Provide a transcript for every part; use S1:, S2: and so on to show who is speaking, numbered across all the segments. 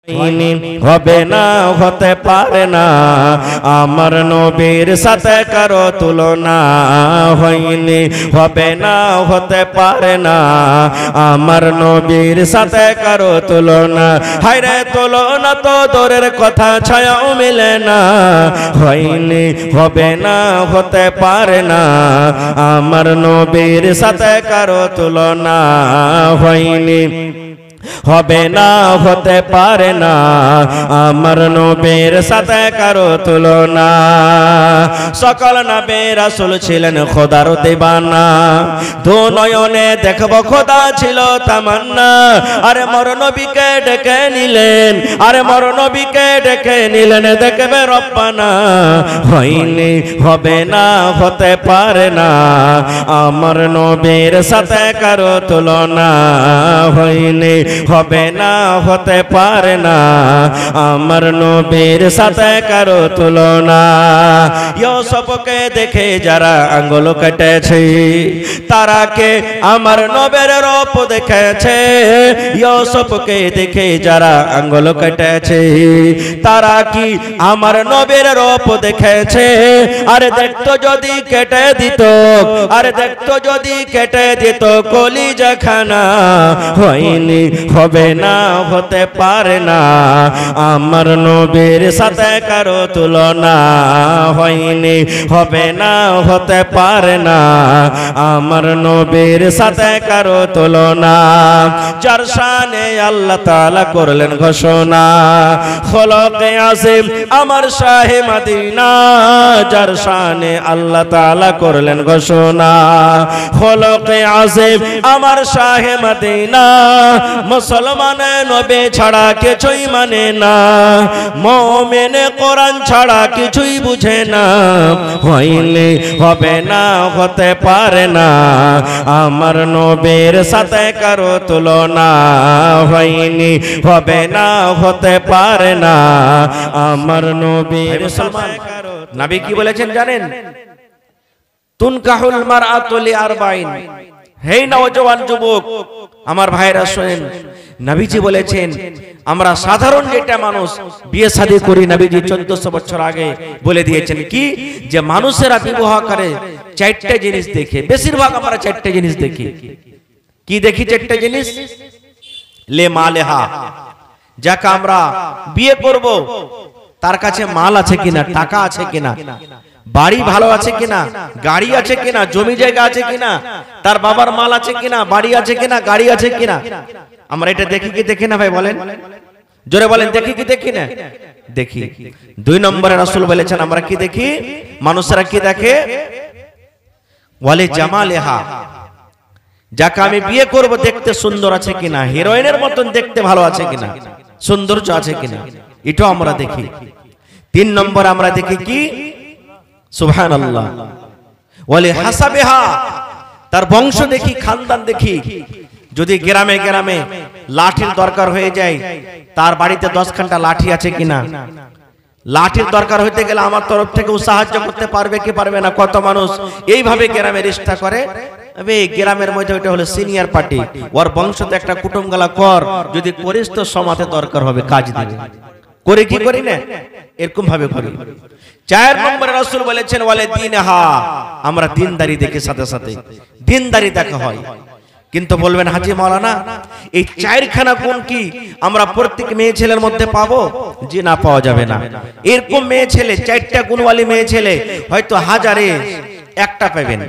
S1: হবে না, হতে পারে না, আমার নবীর সাথে কারো তুলনা হয়নি। হবে না, হতে পারে না, আমার নবীর সাথে কারো তুলনা। হায়রে তুলনা তো দূরের কথা, ছায়াও মিলে না হয়নি। হবে না, হতে পারে না, আমার নবীর সাথে কারো তুলনা হয়নি। হবে না, হতে পারে না, আমার নবীর সাথে কারো তুলনা। সকল নবী রাসূল ছিলেন খোদার দিবানা, দু নয়নে দেখব খোদা ছিল তামান্না। আরে মর নবীকে ডেকে নিলেন, আরে মর নবীকে ডেকে নিলেন, দেখবে রব্বানা হয়নি। হবে না, হতে পারে না, আমার নবীর সাথে কারো তুলনা হয়নি। হবে না, হতে পারে না, আমার নবীর সাথে কারো তুলনা। ইউসুফকে দেখে যারা আঙ্গুল কেটেছে, তারা কে আমার নবীর রূপ দেখেছে। ইউসুফকে দেখে যারা আঙ্গুল কেটেছে, তারা কি আমার নবীর রূপ দেখেছে? আরে দেখতো যদি কেটে দিত, আরে দেখতো যদি কেটে দিত কলিজা খানা হয়নি। হবে না, হতে পারে না, আমার নবীর সাথে কারো তুলনা হয়নি। হবে না, হতে পারে না, আমার নবীর সাথে কারো তুলনা। যার শানে আল্লাহ তাআলা করলেন ঘোষণা, খলকে আসিম আমার শাহে মদিনা। যার শানে আল্লাহ তাআলা করলেন ঘোষণা, খলকে আসিম আমার শাহে মদিনা। মুসলমান নবী ছাড়া কিছুই মানে না, মুমিন কোরআন ছাড়া কিছুই বুঝে না। হয়নি, হবে না, হতে পারে না, আমার নবীর সাথে কারো তুলনা হয়নি। হবে না, হতে পারে না, আমার নবীর। মুসলমান নবী কি বলেছেন জানেন? তুনকাহুল মারআতু লিআরবাইন। হে নওজোয়ান যুবক আমার ভাইরা শুনেন, নবীজি বলেছেন আমরা সাধারণ যেটা মানুষ বিয়ে শাদী করি, নবীজি 1400 বছর আগে বলে দিয়েছেন কি, যে মানুষেরা বিবাহ করে চারটি জিনিস দেখে। বেশিরভাগ আমরা চারটি জিনিস দেখি। কি দেখি চারটি জিনিস? লে মালেহা, যাকে আমরা বিয়ে করব তার কাছে মাল আছে কিনা, টাকা আছে কিনা, বাড়ি ভালো আছে কিনা, গাড়ি আছে কিনা, জমি জায়গা আছে কিনা, তার বাবার মাল আছে কিনা, বাড়ি আছে কিনা, গাড়ি আছে কিনা। আমরা এটা দেখি কি দেখি না ভাই বলেন? জোরে বলেন, দেখি কি দেখি না? দেখি। 2 নম্বরে রাসূল বলেছেন আমরা কি দেখি, মানুষরা কি দেখে? ওয়ালে জামালেহা, যাকে আমি বিয়ে করব দেখতে সুন্দর আছে কিনা, হিরোইনের মতন দেখতে ভালো আছে কিনা, সৌন্দর্য আছে কিনা, এটা আমরা দেখি। 3 নম্বর আমরা দেখি কি? সুবহানাল্লাহ, ওয়ালি হাসাবিহা, তার বংশ দেখি, খানদান দেখি। যদি গ্রামে গ্রামে লাঠির দরকার হয়ে যায়, তার বাড়িতে 10 ঘন্টা লাঠি আছে কিনা। লাঠির দরকার হইতে গেলে আমার তরফ থেকে সাহায্য করতে পারবে কি পারবে না। কত মানুষ এইভাবে গ্রামে রিশতা করে। গ্রামের মধ্যে ওটা হলো সিনিয়র পার্টি, ওর বংশতে একটা কুটুম গলা কর, যদি করিস তো সমাজে দরকার হবে, কাজ দিবে। করে কি করি না, এরকম ভাবে করি। 4 নম্বরে রাসূল বলেছেন ওয়ালে দীনহা, আমরা দিনদারি দেখে সাথে সাথে দিনদারি দেখা হয়। কিন্তু বলবেন হাজী মাওলানা এই 4খানা গুণ কি আমরা প্রত্যেক মেয়ে ছেলের মধ্যে পাবো? জি না, পাওয়া যাবে না। এরকম মেয়ে ছেলে, 4টা গুণওয়ালি মেয়ে ছেলে হয়তো হাজারে একটা পাবেন।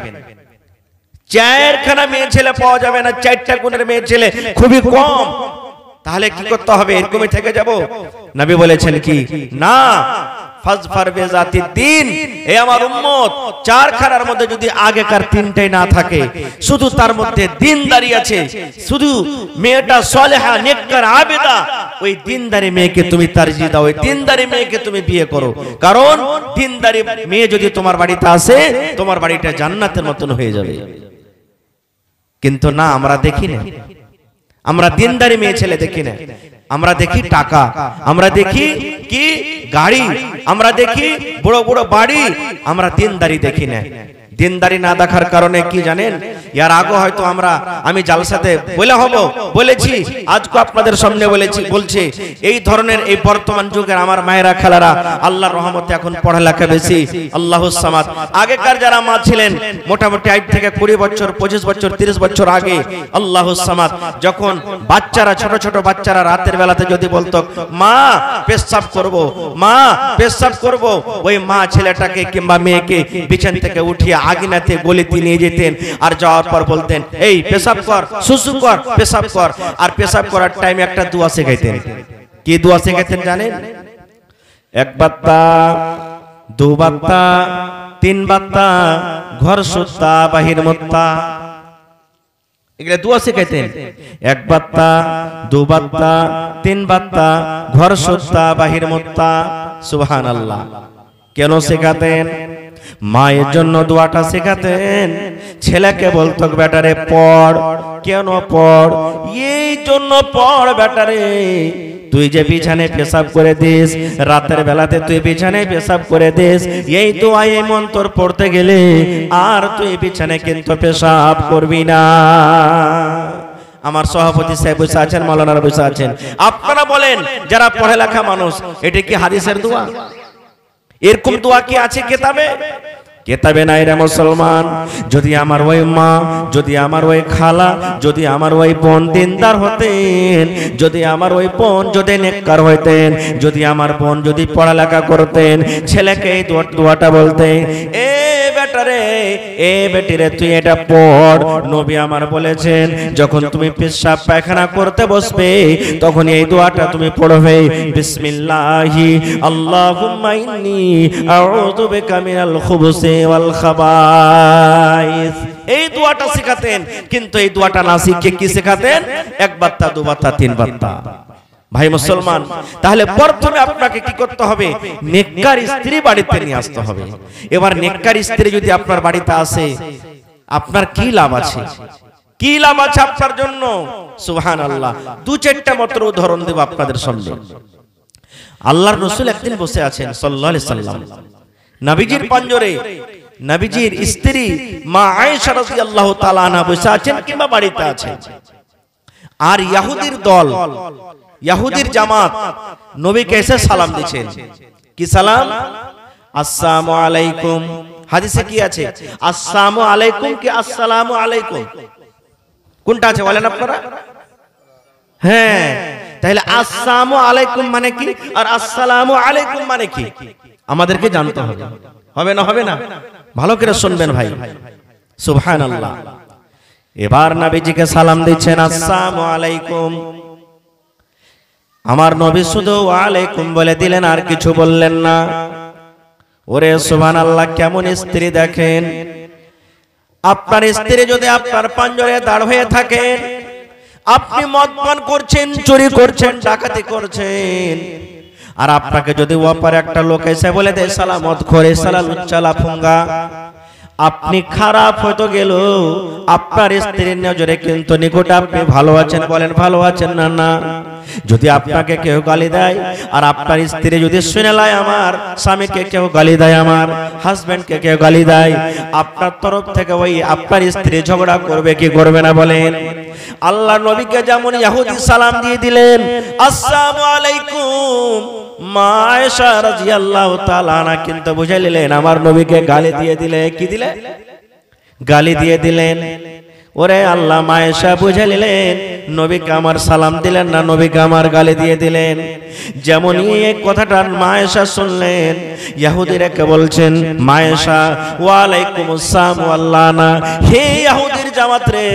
S1: 4খানা মেয়ে ছেলে পাওয়া যাবে না, 4টা গুণের মেয়ে ছেলে খুবই কম। তাহলে কি করতে হবে? এরকমই থেকে যাব? নবী বলেছেন কি না, ফাজফার বিজাতি দ্বীন। এ আমার উম্মত, 4খানার মধ্যে যদি আগেকার 3টাই না থাকে, শুধু তার মধ্যে দিনদারি আছে, শুধু মেয়েটা সালেহা নেককার আবেদা, ওই দিনদারি মেয়েকে তুমি তারজিহ দাও, ওই দিনদারি মেয়েকে তুমি বিয়ে করো। কারণ দিনদারি মেয়ে যদি তোমার বাড়িতে আসে, তোমার বাড়িটা জান্নাতের মতন হয়ে যাবে। কিন্তু না, আমরা দেখি না, আমরা দিনদারি মেয়ে ছেলে দেখি না। আমরা দেখি টাকা, আমরা দেখি কি গাড়ি, আমরা দেখি বড় বড় বাড়ি, আমরা দিনদারি দেখি না। দিনদারি না দেখার কারণে কি জানেন, এর আগে হয়তো আমি জালসাতে বলেছি, আজকে আপনাদের সামনে বলছি এই ধরনের এই বর্তমান যুগের আমার মায়েরা খালারা আল্লাহর রহমতে এখন পড়ালেখা বেশি, আল্লাহুস সামাদ। আগেকার যারা মা ছিলেন মোটামুটি 8 থেকে 20 বছর 25 বছর 30 বছর আগে আল্লাহুস সামাদ, যখন বাচ্চারা ছোট ছোট বাচ্চারা রাতের বেলাতে যদি বলতো মা পেশাব করব, মা পেশাব করব, ওই মা ছেলেটাকে কিংবা মেয়েকে বিছান থেকে উঠিয়ে আগিনাতে গলিতে নিয়ে যেতেন, আর যাওয়ার পর বলতেন এই পেশাব কর, সুসু কর, পেশাব কর। আর পেশাব করার টাইমে একটা দোয়া শেখাইতেন। কি দোয়া শেখাইতেন জানেন? 1 বাত্তা 2 বাত্তা 3 বাত্তা ঘর সুত্তা বাহির মুত্তা, এগুলা দোয়া শেখাইতেন। 1 বাত্তা 2 বাত্তা 3 বাত্তা ঘর সুত্তা বাহির মুত্তা। সুবহানাল্লাহ। কেন শেখাতেন? মায়ের জন্য দোয়াটা শেখাতেন। ছেলেকে বলতো বেটারে পড়। কেন পড়? এই জন্য পড় বেটারে, তুই যে বিছানায় পেশাব করে দিস, রাতের বেলাতে তুই বিছানায় পেশাব করে দিস, এই দোয়া এই মন্ত্র পড়তে গেলে আর তুই বিছানায় কিন্তু পেশাব করবি না। আমার সভাপতি সাহেব বসে আছেন, মাওলানারা বসে আছেন, আপনারা বলেন যারা পড়ালেখা মানুষ, এটা কি হাদিসের দোয়া? এরকম দোয়া কি আছে কিতাবে? কিতাবে নাই রে মুসলমান। যদি আমার ওই মা, যদি আমার ওই খালা, যদি আমার ওই বোন দিনদার হতেন, যদি আমার ওই বোন যদি নেককার হইতেন, যদি আমার বোন যদি পড়ালেখা করতেন, ছেলেকে এই দোয়াটা বলতেন, এ বেটারে, এ বেটিরে তুই এটা পড়। নবী আমার বলেছেন যখন তুমি পেশাব পায়খানা করতে বসবে তখন এই দোয়াটা তুমি পড়বে, বিসমিল্লাহি আল্লাহুম্মা ইন্নী আউযু বিকা মিনাল খুবুসি ওয়াল খাবাইস। এই দোয়াটা শেখাতেন। কিন্তু এই দোয়াটা না শিখে কি শেখাতেন? 1 বাত্তা 2 বাত্তা 3 বাত্তা। ভাই মুসলমান, তাহলে প্রথমে আপনাকে কি করতে হবে? নেককার স্ত্রী বাড়িতে নিয়ে আসতে হবে। এবার নেককার স্ত্রী যদি আপনার বাড়িতে আসে, আপনার কি লাভ আছে? কি লাভ আছে আপনার জন্য? সুবহানাল্লাহ। 2-4টা মাত্র উদাহরণ দেব আপনাদের সামনে। আল্লাহর রাসূল একদিন বসে আছেন সাল্লাল্লাহু আলাইহি সাল্লাম, নবীজির পাঞ্জরে নবীজির স্ত্রী মা আয়েশা রাদিয়াল্লাহু তাআলা আনহা বসে আছেন কিংবা বাড়িতে আছেন, আর ইহুদির দল, ইহুদির জামাত নবীকে এসে সালাম দিচ্ছেন। কি সালাম? আসসালামু আলাইকুম। হাদিসে কি আছে? আসসালামু আলাইকুম কি আসসালামু আলাইকুম? কোনটা আছে বলেন আপনারা? হ্যাঁ, তাহলে আসসালামু আলাইকুম মানে কি আর আসসালামু আলাইকুম মানে কি আমাদেরকে জানতে হবে। হবে না? হবে না? ভালো করে শুনবেন ভাই। সুবহানাল্লাহ। এবার নবীজিকে সালাম দিচ্ছেন আসসালামু আলাইকুম। আমার নবী শুধু ওয়ালাইকুম বলে দিলেন, আর কিছু বললেন না। ওরে সুবহানাল্লাহ, কেমন স্ত্রী দেখেন। আপনার স্ত্রী যদি আপনার পাঞ্জরে দাঁড় হয়ে থাকেন, আপনি মদ পান করছেন, চুরি করছেন, ডাকাতি করছেন, আর আপনাকে যদি ওপারে একটা লোক এসে বলে দেয় সালা মদ খোরে, সালা লুচ্চা লাফুঙ্গা, আপনি খারাপ হয়তো গেল, আপনার স্ত্রীর নজরে কিন্তু নিকটে আপনি ভালো আছেন, বলেন ভালো আছেন না? না। যদি আপনাকে কেউ গালি দেয় আর আপনার স্ত্রী যদি শুনে লাই আমার স্বামীকে কেউ গালি দেয়, আমার হাজবেন্ডকে কেউ গালি দেয়, আপনার তরফ থেকে ওই আপনার স্ত্রী ঝগড়া করবে কি করবে না বলেন? আল্লাহ নবীকে যেমন ইহুদি সালাম দিয়ে দিলেন আসসালামু আলাইকুম, মা আয়েশা রাদিয়াল্লাহু তাআলা আনহা কিন্তু বুঝে নিলেন আমার নবীকে গালি দিয়ে দিলে। কি দিলে? গালি দিয়ে দিলেন। ওরে আল্লাহ, মা আয়েশা বুঝে নিলেন নবীকে আমার সালাম দিলেন না, নবীকে আমার গালি দিয়ে দিলেন। যেমনই এই কথাটা মা আয়েশা শুনলেন, ইহুদিরা কে বলছেন মা আয়েশা ওয়ালাইকুম আসসালাম ওয়াল্লানা, হে ইহুদির জামাত রে,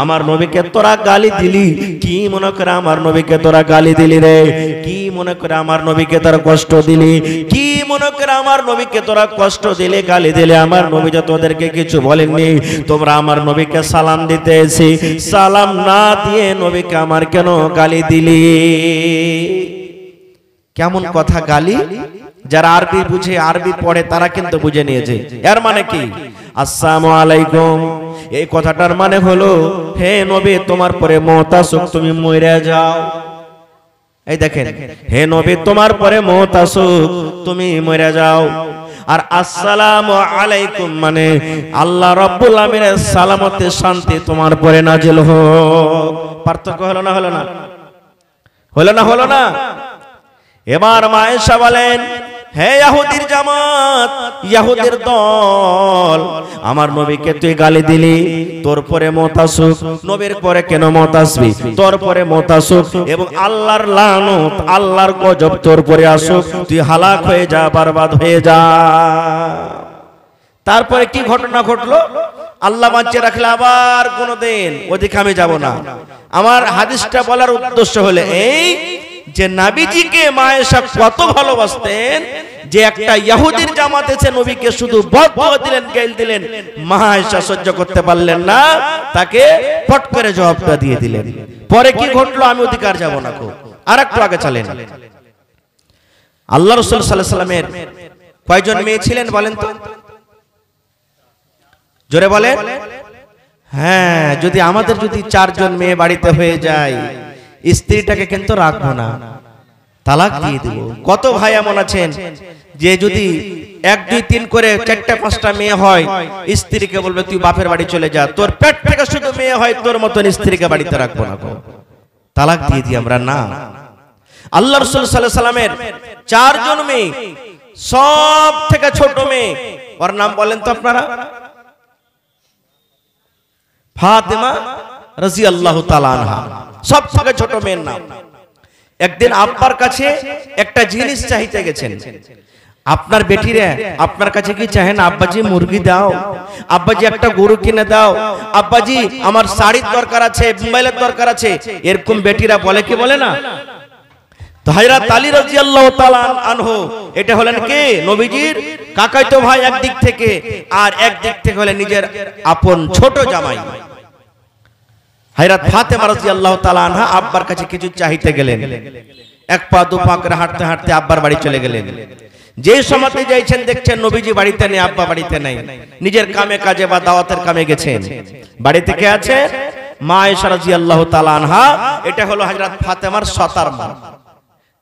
S1: আমার নবীকে তোরা গালি দিলি, কি মনে করে আমার নবীকে তোরা গালি দিলি রে? কি মনে করে আমার নবীকে তোরা কষ্ট দিলি? কি মনে করে আমার নবীকে তোরা কষ্ট দিলে, গালি দিলে? আমার নবী যে তোদেরকে কিছু বলেননি, তোমরা আমার নবীকে সালাম দিতে এসে সালাম না দিয়ে নবীকে আমার কেন গালি দিলি? কেমন কথা গালি? যারা আরবি বুঝে, আরবি পড়ে, তারা কিন্তু বুঝে নিয়েছে এর মানে কি। আসসালামু আলাইকুম এই কথাটার মানে হলো হে নবী, তোমার পরে মওত আসুক, তুমি মরে যাও। এই দেখেন, হে নবী তোমার পরে মওত আসুক, তুমি মরে যাও। আর আসসালামু আলাইকুম মানে আল্লাহ রাব্বুল আমিনের সালামতে শান্তি তোমার পরে নাজিল হোক। পার্থক্য হলো না? হলো না? হলো না? হলো না? এবার মা আয়েশা বলেন, হে ইহুদির জামাত, ইহুদির দল, আমার নবীকে তুই গালি দিলি, তোর পরে মত আসুক। নবীর পরে কেন মত আসবি? তোর পরে মত আসুক এবং আল্লাহর লানত, আল্লাহর গজব তোর পরে আসুক, তুই হালাক হয়ে যা, বরবাদ হয়ে যা। তারপরে কি ঘটনা ঘটলো আল্লাহ বাঁচিয়ে রাখলে আবার কোনোদিন ওদিকে আমি যাব না। আমার হাদিসটা বলার উদ্দেশ্য হলো এই যে নবীজিকে মা আয়েশা কত ভালোবাসতেন যে একটা ইহুদির জামাত এসে নবীকে শুধু বদদুয়া দিলেন, গাইল দিলেন, মা আয়েশা সহ্য করতে পারলেন না, তাকে পট করে জবাবটা দিয়ে দিলেন। পরে কি ঘটলো আমি অধিকার যাব না। আরেকটু আগে চলেন। আল্লাহ রাসূল সাল্লাল্লাহু আলাইহি ওয়াসাল্লামের কয়জন মেয়ে ছিলেন বলেন তো? জোরে বলেন। হ্যাঁ, যদি আমাদের যদি 4 জন মেয়ে বাড়িতে হয়ে যায়, স্ত্রীটাকে কিন্তু রাখবো না, তালাক দিয়ে দেব। কত ভাই এমন আছেন যে যদি 1 2 3 করে 4টা 5টা মেয়ে হয়, স্ত্রীকে বলবে তুই বাপের বাড়ি চলে যা, তোর পেট থেকে শুধু মেয়ে হয়, তোর মতন স্ত্রীকে বাড়িতে রাখবো না, তালাক দিয়ে দিই আমরা। না, আল্লাহ রাসূল সাল্লাল্লাহু আলাইহি ওয়াসাল্লামের 4 জন মেয়ে, সব থেকে ছোট মেয়ে, ওর নাম বলেন তো আপনারা? ফাতেমা রাদিয়াল্লাহু তাআলা আনহা, সব থেকে ছোট মেয়ের নাম। একদিন আব্বার কাছে একটা জিনিস চাইতে গেছেন। আপনার বেটিরা আপনার কাছে কি চাহেন? আব্বাজি মুরগি দাও, আব্বাজি একটা গরু কিনে দাও, আব্বাজি আমার শাড়ির দরকার আছে, মোবাইলের দরকার আছে, এরকম বেটিরা বলে কি বলে না? তো হযরত আলী রাদিয়াল্লাহু তাআলা আনহু এটা হলেন কে? নবীজির কাকাতো ভাই একদিক থেকে, আর একদিক থেকে হলেন নিজের আপন ছোট জামাই। হযরত ফাতেমা রাদিয়াল্লাহু তাআলা আনহা আব্বার কাছে কিছু চাইতে গেলেন। 1 পা 2 পা করে হাঁটতে হাঁটতে আব্বার বাড়ি চলে গেলেন। যে সময়তে যাইছেন দেখছেন নবীজি বাড়িতে নেই, আব্বা বাড়িতে নাই, নিজের কামে কাজে বা দাওয়াতের কামে গেছেন। বাড়িতে কে আছে? মা আয়েশা রাদিয়াল্লাহু তাআলা আনহা। এটা হলো হযরত ফাতেমার সতার মা।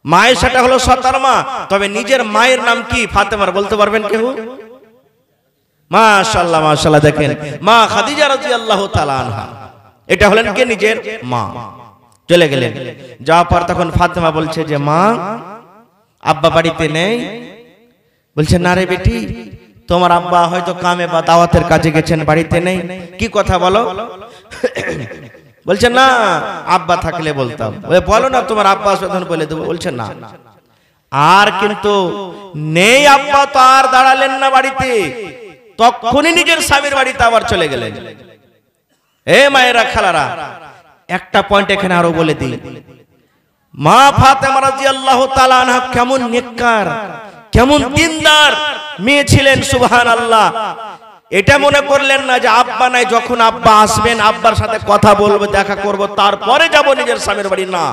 S1: মা আয়েশাটা হলো সতার মা, তবে নিজের মায়ের নাম কি ফাতেমার বলতে পারবেন কেউ? মাশাআল্লাহ মাশাআল্লাহ। দেখেন মা খাদিজা রাদিয়াল্লাহু তাআলা আনহা, এটা হলেন কে? নিজের মা। চলে গেলেন, যাওয়ার পর তখন ফাতেমা বলছে যে মা, আব্বা বাড়িতে নেই। বলছে না রে বেটি, তোমার আব্বা হয়তো কামে বা দাওয়াতের কাজে গেছেন, বাড়িতে নেই। কি কথা বলো? বলছে না, আব্বা থাকলে বলতাম। বলো না তোমার আব্বা আসবে তখন বলে দেবো। বলছে না। আর কিন্তু নেই আব্বা, তো আর দাঁড়ালেন না বাড়িতে, তখনই নিজের স্বামীর বাড়িতে আবার চলে গেলেন। এ মায়েরা, খালারা, একটা পয়েন্ট এখানে আরো বলে দিই। মা ফাতেমা রাদিয়াল্লাহু তাআলা আনহা কেমন নেককার, কেমন দিনদার মেয়ে ছিলেন, সুবহানাল্লাহ। এটা মনে করলেন না যে আব্বা নাই, যখন আব্বা আসবেন আব্বার সাথে কথা বলবো, দেখা করব, তারপরে যাব নিজের স্বামীর বাড়ি। না,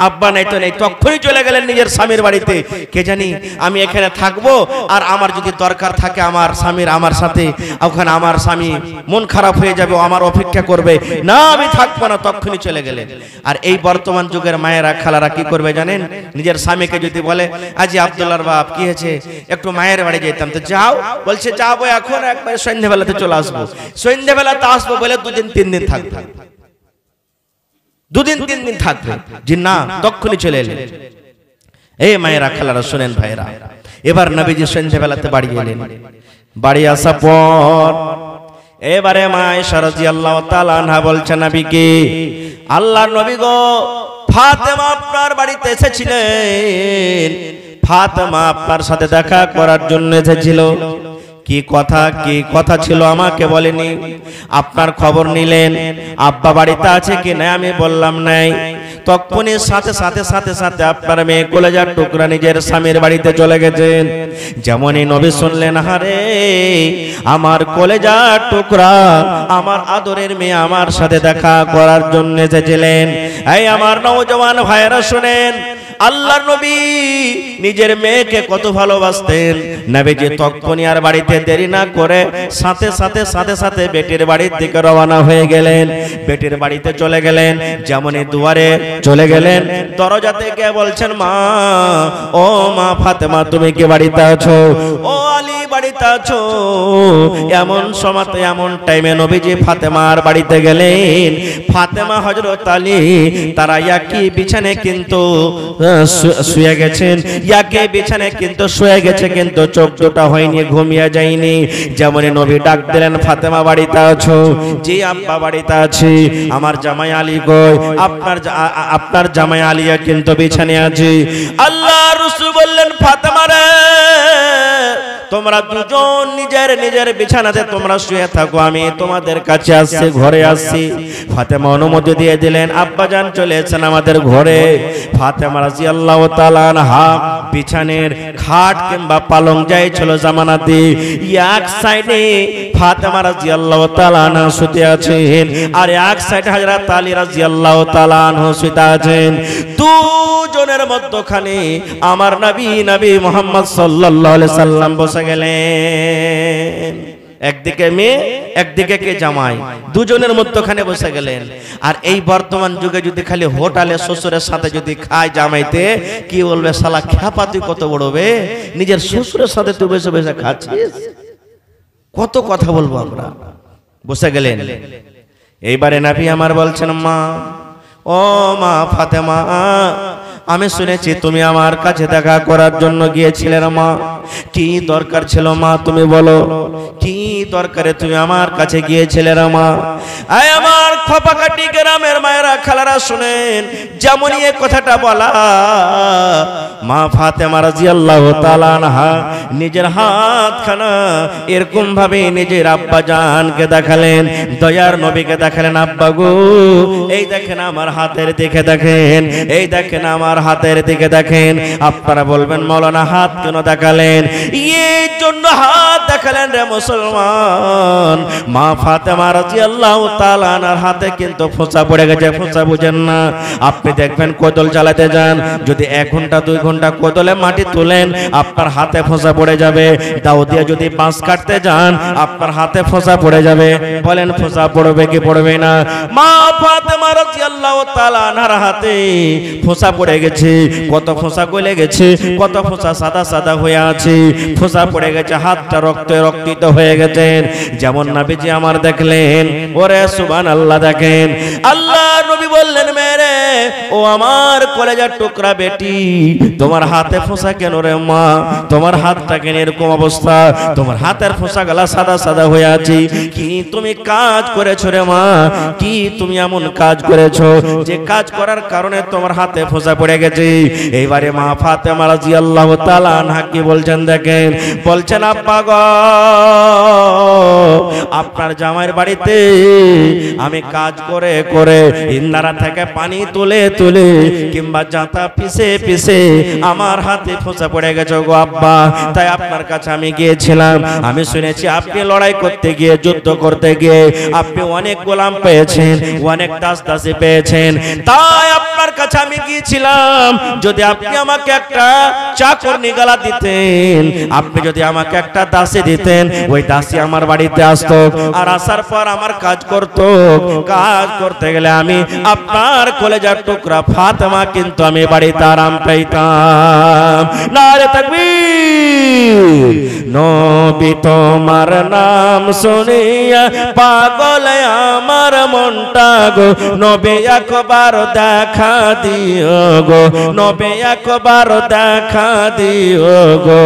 S1: আব্বা নাই তো নেই, তখনই চলে গেলেন নিজের স্বামীর বাড়িতে। কে জানি আমি এখানে থাকবো, আর আমার যদি দরকার থাকে আমার স্বামীর, আমার সাথে ওখানে আমার স্বামী মন খারাপ হয়ে যাবে, আমার অপেক্ষা করবে, না আমি থাকবো না, তখনই চলে গেলেন। আর এই বর্তমান যুগের মায়েরা, খালারা কি করবে জানেন? নিজের স্বামীকে যদি বলে আজি আব্দুল্লাহর বাপ কি হয়েছে, একটু মায়ের বাড়ি যেতাম, তো যাও। বলছে যাবো এখন, একবার সন্ধ্যাবেলাতে চলে আসবো। সন্ধ্যাবেলাতে আসবো বলে 2 দিন 3 দিন থাকবে, 2 দিন 3 দিন থাকবে, জি না, তখনই চলে এলেন। এই মায়েরা, খালারা, শুনেন ভাইরা, এবার নবীজি সন্ধ্যাবেলাতে বাড়ি এলেন। বাড়ি আসা পর এবারে মা আয়েশা রাদিয়াল্লাহু তাআলা আনহা বলছে নবীকে, আল্লাহর নবী গো, ফাতেমা আপনার বাড়িতে এসেছিলেন, ফাতেমা আপনার সাথে দেখা করার জন্য এসেছিল। কি কথা ছিল আমাকে বলেনি, আপনার খবর নিলেন, আব্বা বাড়িতে আছে কি না, আমি বললাম নাই। তখনই সাথে সাথে সাথে সাথে আপনার মেয়ে কলেজার টুকরা নিজের স্বামীর বাড়িতে চলে গেছেন। যেমনই নবী শুনলেন, হারে আমার কলেজার টুকরা, আমার আদরের মেয়ে আমার সাথে দেখা করার জন্য এসেছিলেন। এই আমার নওজওয়ান ভাইয়েরা শুনেন, আল্লাহর নবী নিজের মেয়েকে কত ভালোবাসতেন। নবীজি তখনই আর বাড়িতে দেরি না করে সাথে সাথে সাথে সাথে বেটির বাড়ির দিকে রওনা হয়ে গেলেন। বেটির বাড়িতে চলে গেলেন, যেমনই দুয়ারে চলে গেলেন, দরজা থেকে বলছেন, মা, ও মা ফাতেমা, তুমি কি বাড়িতে আছো? ও আলী বাড়িতে আছো। এমন সময়তে এমন টাইমে নবীজি ফাতেমার বাড়িতে গেলেন। ফাতেমা হযরত আলী তারা একই বিছানায় কিন্তু শুয়ে গেছেন, একই বিছানায় কিন্তু শুয়ে গেছে, কিন্তু চোখ দুটো হয়নি, ঘুমিয়ে যায়নি। যেমন নবী ডাক দিলেন, ফাতেমা বাড়িতে আছো? জি আব্বা বাড়িতে আছি। আমার জামাই আলী কই? আপনার জামাই আলী কিন্তু বিছানায় আছে। আল্লাহর রাসূল বললেন, ফাতেমা রে, তোমরা দুজন নিজের নিজের বিছানাতে তোমরা শুয়ে থাকো, আমি তোমাদের কাছে আসছি, ঘরে আসছি। ফাতেমা অনুমতি দিয়ে দিলেন। আব্বাজান চলে এসেছেন আমাদের ঘরে। ফাতেমা রাদিয়াল্লাহু তাআলা আনহা বিছানের খাট কিংবা পালং যাই ছিল জামানাতে, এক সাইডে ফাতেমা রাদিয়াল্লাহু তাআলা আনহা শুতে আছেন, আর এক সাইডে হযরত আলী রাদিয়াল্লাহু তাআলা আনহু শুতে আছেন। দুজনের মধ্যখানে আমার নবী মুহাম্মদ সাল্লাল্লাহু আলাইহি সাল্লাম বসে গেলেন। একদিকে মেয়ে, একদিকে কে জামাই, দুজনের মধ্যখানে বসে গেলেন। আর এই বর্তমান যুগে যদি খালি হোটেলে শ্বশুরের সাথে যদি খায় জামাইতে, কি বলবে, শালা খ্যাপা তুই কত বড় বে, নিজের শ্বশুরের সাথে তুই বসে বসে খাচ্ছিস, কত কথা বলবো আমরা। বসে গেলেন। এইবারে নবী আমার বলছেন, মা, ও মা ফাতেমা, আমি শুনেছি তুমি আমার কাছে দেখা করার জন্য গিয়েছিলে মা। কি দরকার ছিল মা, তুমি বলো, কি দরকারে তুমি আমার কাছে গিয়েছিলে মা? আয় আমার খোপাকাটি গ্রামের মায়েরা খালারা শুনেন, যেমনই এই কথাটা বলা, মা ফাতেমা রাদিয়াল্লাহু তাআলা আনহা নিজের হাতখানা এরকম ভাবে নিজের আব্বা জানকে দেখালেন, দয়ার নবীকে দেখালেন, আব্বা গো, এই দেখেন আমার হাতের দিকে দেখেন, এই দেখেন আমার হাতের দিকে দেখেন। আপনারা বলবেন, মাওলানা হাত কেন দেখালেন? এই জন্য হাত দেখালেন রে মুসলমান, মা ফাতেমা রাদিয়াল্লাহু তাআলা আনহার হাতে কিন্তু ফোঁচা পড়ে গেছে। ফোঁচা বুঝেন না? আপনি দেখবেন কোদল চালাতে যান, যদি 1 ঘন্টা 2 ঘন্টা কোদলে মাটি তুলেন, আপনার হাতে ফোঁচা পড়ে যাবে। দাও দিয়ে যদি বাঁশ কাটতে যান, আপনার হাতে ফোঁচা পড়ে যাবে। বলেন ফোঁচা পড়বে কি পড়বে না? মা ফাতেমা রাদিয়াল্লাহু তাআলা আনহার হাতে ফোঁচা পড়ে গেছে। কত ফোঁচা গলে গেছে, কত ফোঁচা সাদা সাদা হয়ে আছে, ফোঁচা পড়ে গেছে, হাতটা রক্তে রক্তিত হয়ে গেছেন। যেমন নবীজি আমার দেখলেন, ওরে সুবহানাল্লাহ। দেখেন আল্লাহ নবী বললেন, মেরে ও আমার কলেজার টুকরা বেটি, তোমার হাতে ফোঁচা কেন রে মা? তোমার হাতটা কেন এরকম অবস্থা? তোমার হাতের ফোঁচা গলা সাদা সাদা হয়ে আছে, কি তুমি কাজ করেছো রে মা? কি তুমি এমন কাজ করেছো যে কাজ করার কারণে তোমার হাতে ফোঁচা পড়ে গেছে? এইবারে মা ফাতেমা রাদিয়াল্লাহু তাআলা আনহা কি বলছেন দেখেন, বলছেন, আব্বা গো, আপনার জামাইয়ের বাড়িতে আমি কাজ করে করে ইন্দারা থেকে পানি তুলে তুলে কিংবা জাতা পিষে পিষে আমার হাতে ফোঁচা পড়ে গেছে গো আব্বা। তাই আপনার কাছে আমি গিয়েছিলাম। আমি শুনেছি আপনি লড়াই করতে গিয়ে, যুদ্ধ করতে গিয়ে আপনি অনেক গোলাম পেয়েছেন, অনেক দাস দাসী পেয়েছেন। তাই আপনার কাছে আমি গিয়েছিলাম, যদি আপনি আমাকে একটা চাকর নিগালা দিতেন, আপনি যদি আমাকে একটা দাসী দিতেন, ওই দাসী আমার বাড়িতে আসতো, আর আসার পর আমার কাজ করতো। কাজ করতে গেলে আমি আপনার কলেজার টুকরা ফাতেমা কিন্তু আমি বাড়িতে আরাম পাইতাম। নারে তাকবীর! নবী তোমার নাম শুনিয়া পাগল আমার মনটা গো, নবী একবার দেখা দিও গো, নবী একবার দেখা দিও গো,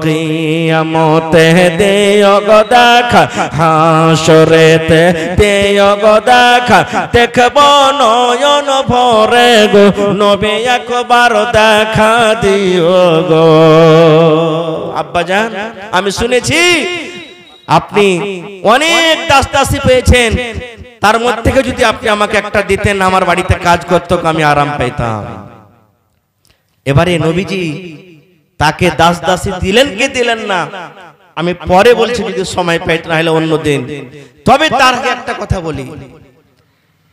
S1: কিয়ামতে দিও গো দেখা, হাসরেতে দিও গো দেখা, দেখব নয়ন ভরে গো, নবী একবার দেখা দিও গো। আব্বাজান, আমি শুনেছি আপনি অনেক দাস দাসী পেয়েছেন, তার মধ্যে থেকে যদি আপনি আমাকে একটা দিতেন, আমার বাড়িতে কাজ করতো, আমি আরাম পাইতাম। এবারে নবীজি তাকে দাস দাসী দিলেন কি দিলেন না আমি পরে বলছি, যদি সময় পাই, না হলে অন্য দিন। তবে তার আগে একটা কথা বলি,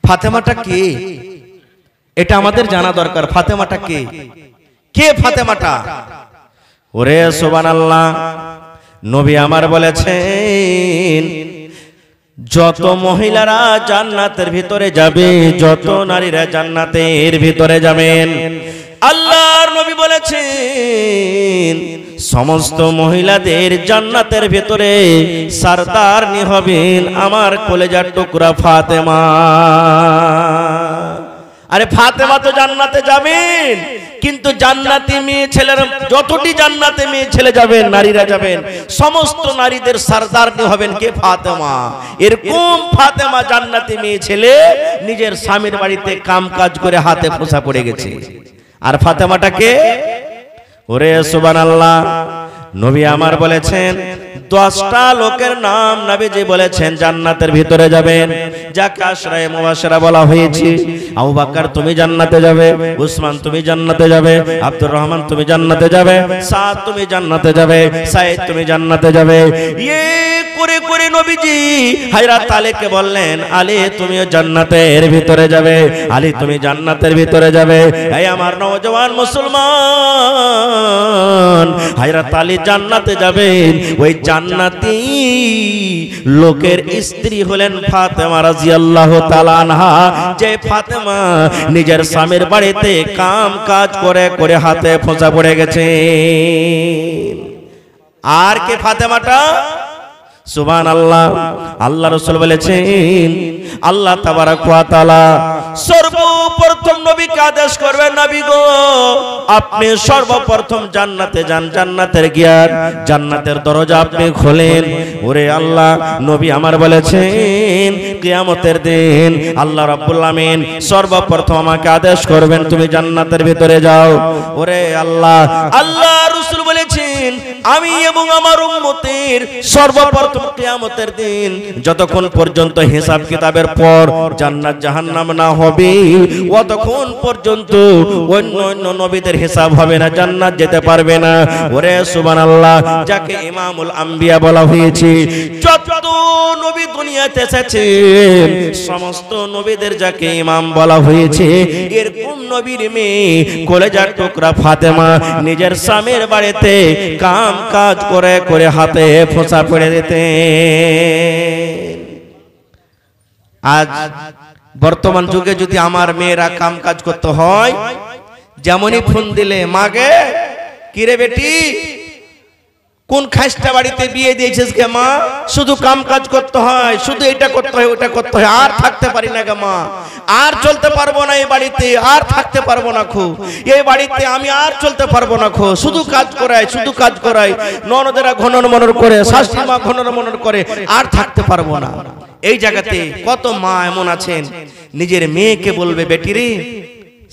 S1: ফাতেমাটা কে এটা আমাদের জানা দরকার। ফাতেমাটা কে? কে ফাতেমাটা? ওরে সুবহানাল্লাহ! নবী আমার বলেছেন, যত মহিলারা জান্নাতের ভিতরে যাবে, যত নারীরা জান্নাতের ভিতরে যাবেন, আল্লাহর নবী বলেছেন সমস্ত মহিলাদের জান্নাতের ভেতরে সরদারনি হবেন আমার কলেজার টুকরা ফাতেমা। আরে ফাতেমা তো জান্নাতে যাবেন, কিন্তু জান্নাতি মেয়ে ছেলেরা যতটি জান্নাতে মেয়ে ছেলে যাবেন, নারীরা যাবেন, সমস্ত নারীদের সরদারনি হবেন কে? ফাতেমা। এরকম ফাতেমা জান্নাতি মেয়ে ছেলে নিজের স্বামীর বাড়িতে কাম কাজ করে হাতে ফোঁসা পড়ে গেছে। আর ফাতেমাটাকে, ওরে সুবহানাল্লাহ, নবী আমার বলেছেন 10টা লোকের নাম নবীজি বলেছেন জান্নাতের ভিতরে যাবেন, যাকে আশরায়ে মুবাশশিরা বলা হয়েছে। আবু বকর তুমি জান্নাতে যাবে, উসমান তুমি জান্নাতে যাবে, আব্দুর রহমান তুমি জান্নাতে যাবে, সাদ তুমি জান্নাতে যাবে, সাইদ তুমি জান্নাতে যাবে। করে করে নবীজি হযরত আলীকে বললেন, আলী তুমিও জান্নাতের ভিতরে যাবে, আলী তুমি জান্নাতের ভিতরে যাবে। এই আমার নওজোয়ান মুসলমান, হযরত আলী জান্নাতে যাবেন। ওই জান্নাতি লোকের স্ত্রী হলেন ফাতেমা রাদিয়াল্লাহু তাআলা আনহা, যে ফাতেমা নিজের স্বামীর বাড়িতে কাম কাজ করে করে হাতে ফোঁসা পড়ে গেছে। আর কে ফাতেমাটা? সুবহানাল্লাহ। আল্লাহ রাসূল বলেছেন, আল্লাহ তাবারক ওয়া তাআলা সর্বপ্রথম নবীকে আদেশ করবেন, নবী গো আপনি সর্বপ্রথম জান্নাতে যান, জান্নাতের গিয়ার জান্নাতের দরজা আপনি খোলেন। ওরে আল্লাহ, নবী আমার বলেছেন কিয়ামতের দিন আল্লাহ রাব্বুল আমিন সর্বপ্রথম আমাকে আদেশ করবেন তুমি জান্নাতের ভিতরে যাও। ওরে আল্লাহ, আল্লাহ রাসূল বলেছেন আমি এবং আমার উম্মতের সর্বপ্রথম কিয়ামতের দিন যতক্ষণ পর্যন্ত হিসাব কিতাবের পর জান্নাত জাহান্নাম না হবে, ততক্ষণ পর্যন্ত অন্য অন্য নবীদের হিসাব হবে না, জান্নাত যেতে পারবে না। ওরে সুবহানাল্লাহ, যাকে ইমামুল আম্বিয়া বলা হয়েছে, যত নবী দুনিয়াতে এসেছেন সমস্ত নবীদের যাকে ইমাম বলা হয়েছে, এরকম নবীর মেয়ে কলেজার টুকরা ফাতেমা নিজের স্বামীর বাড়িতে কাম কাজ করে করে হাতে ফোঁসা পড়ে দিতেন। আজ বর্তমান যুগে যদি আমার মেয়েরা কাম কাজ করতে হয়, যেমনই ফোন দিলে মাগে কিরে বেটি কোন খাসটা বাড়িতে বিয়ে দিয়েছিস গে মা, শুধু কাম কাজ করতে হয়, শুধু এটা করতে হয় ওটা করতে হয়, আর থাকতে পারি না গে মা, আর চলতে পারবো না এই বাড়িতে, আর থাকতে পারবো না খো, এই বাড়িতে আমি আর চলতে পারবো না খো, শুধু কাজ করাই শুধু কাজ করাই, ননদেরা ঘনর মনর করে, শাশুড়ি মা ঘনর মনর করে, আর থাকতে পারবো না। এই জায়গাতে কত মা এমন আছেন নিজের মেয়েকে বলবে বেটি রে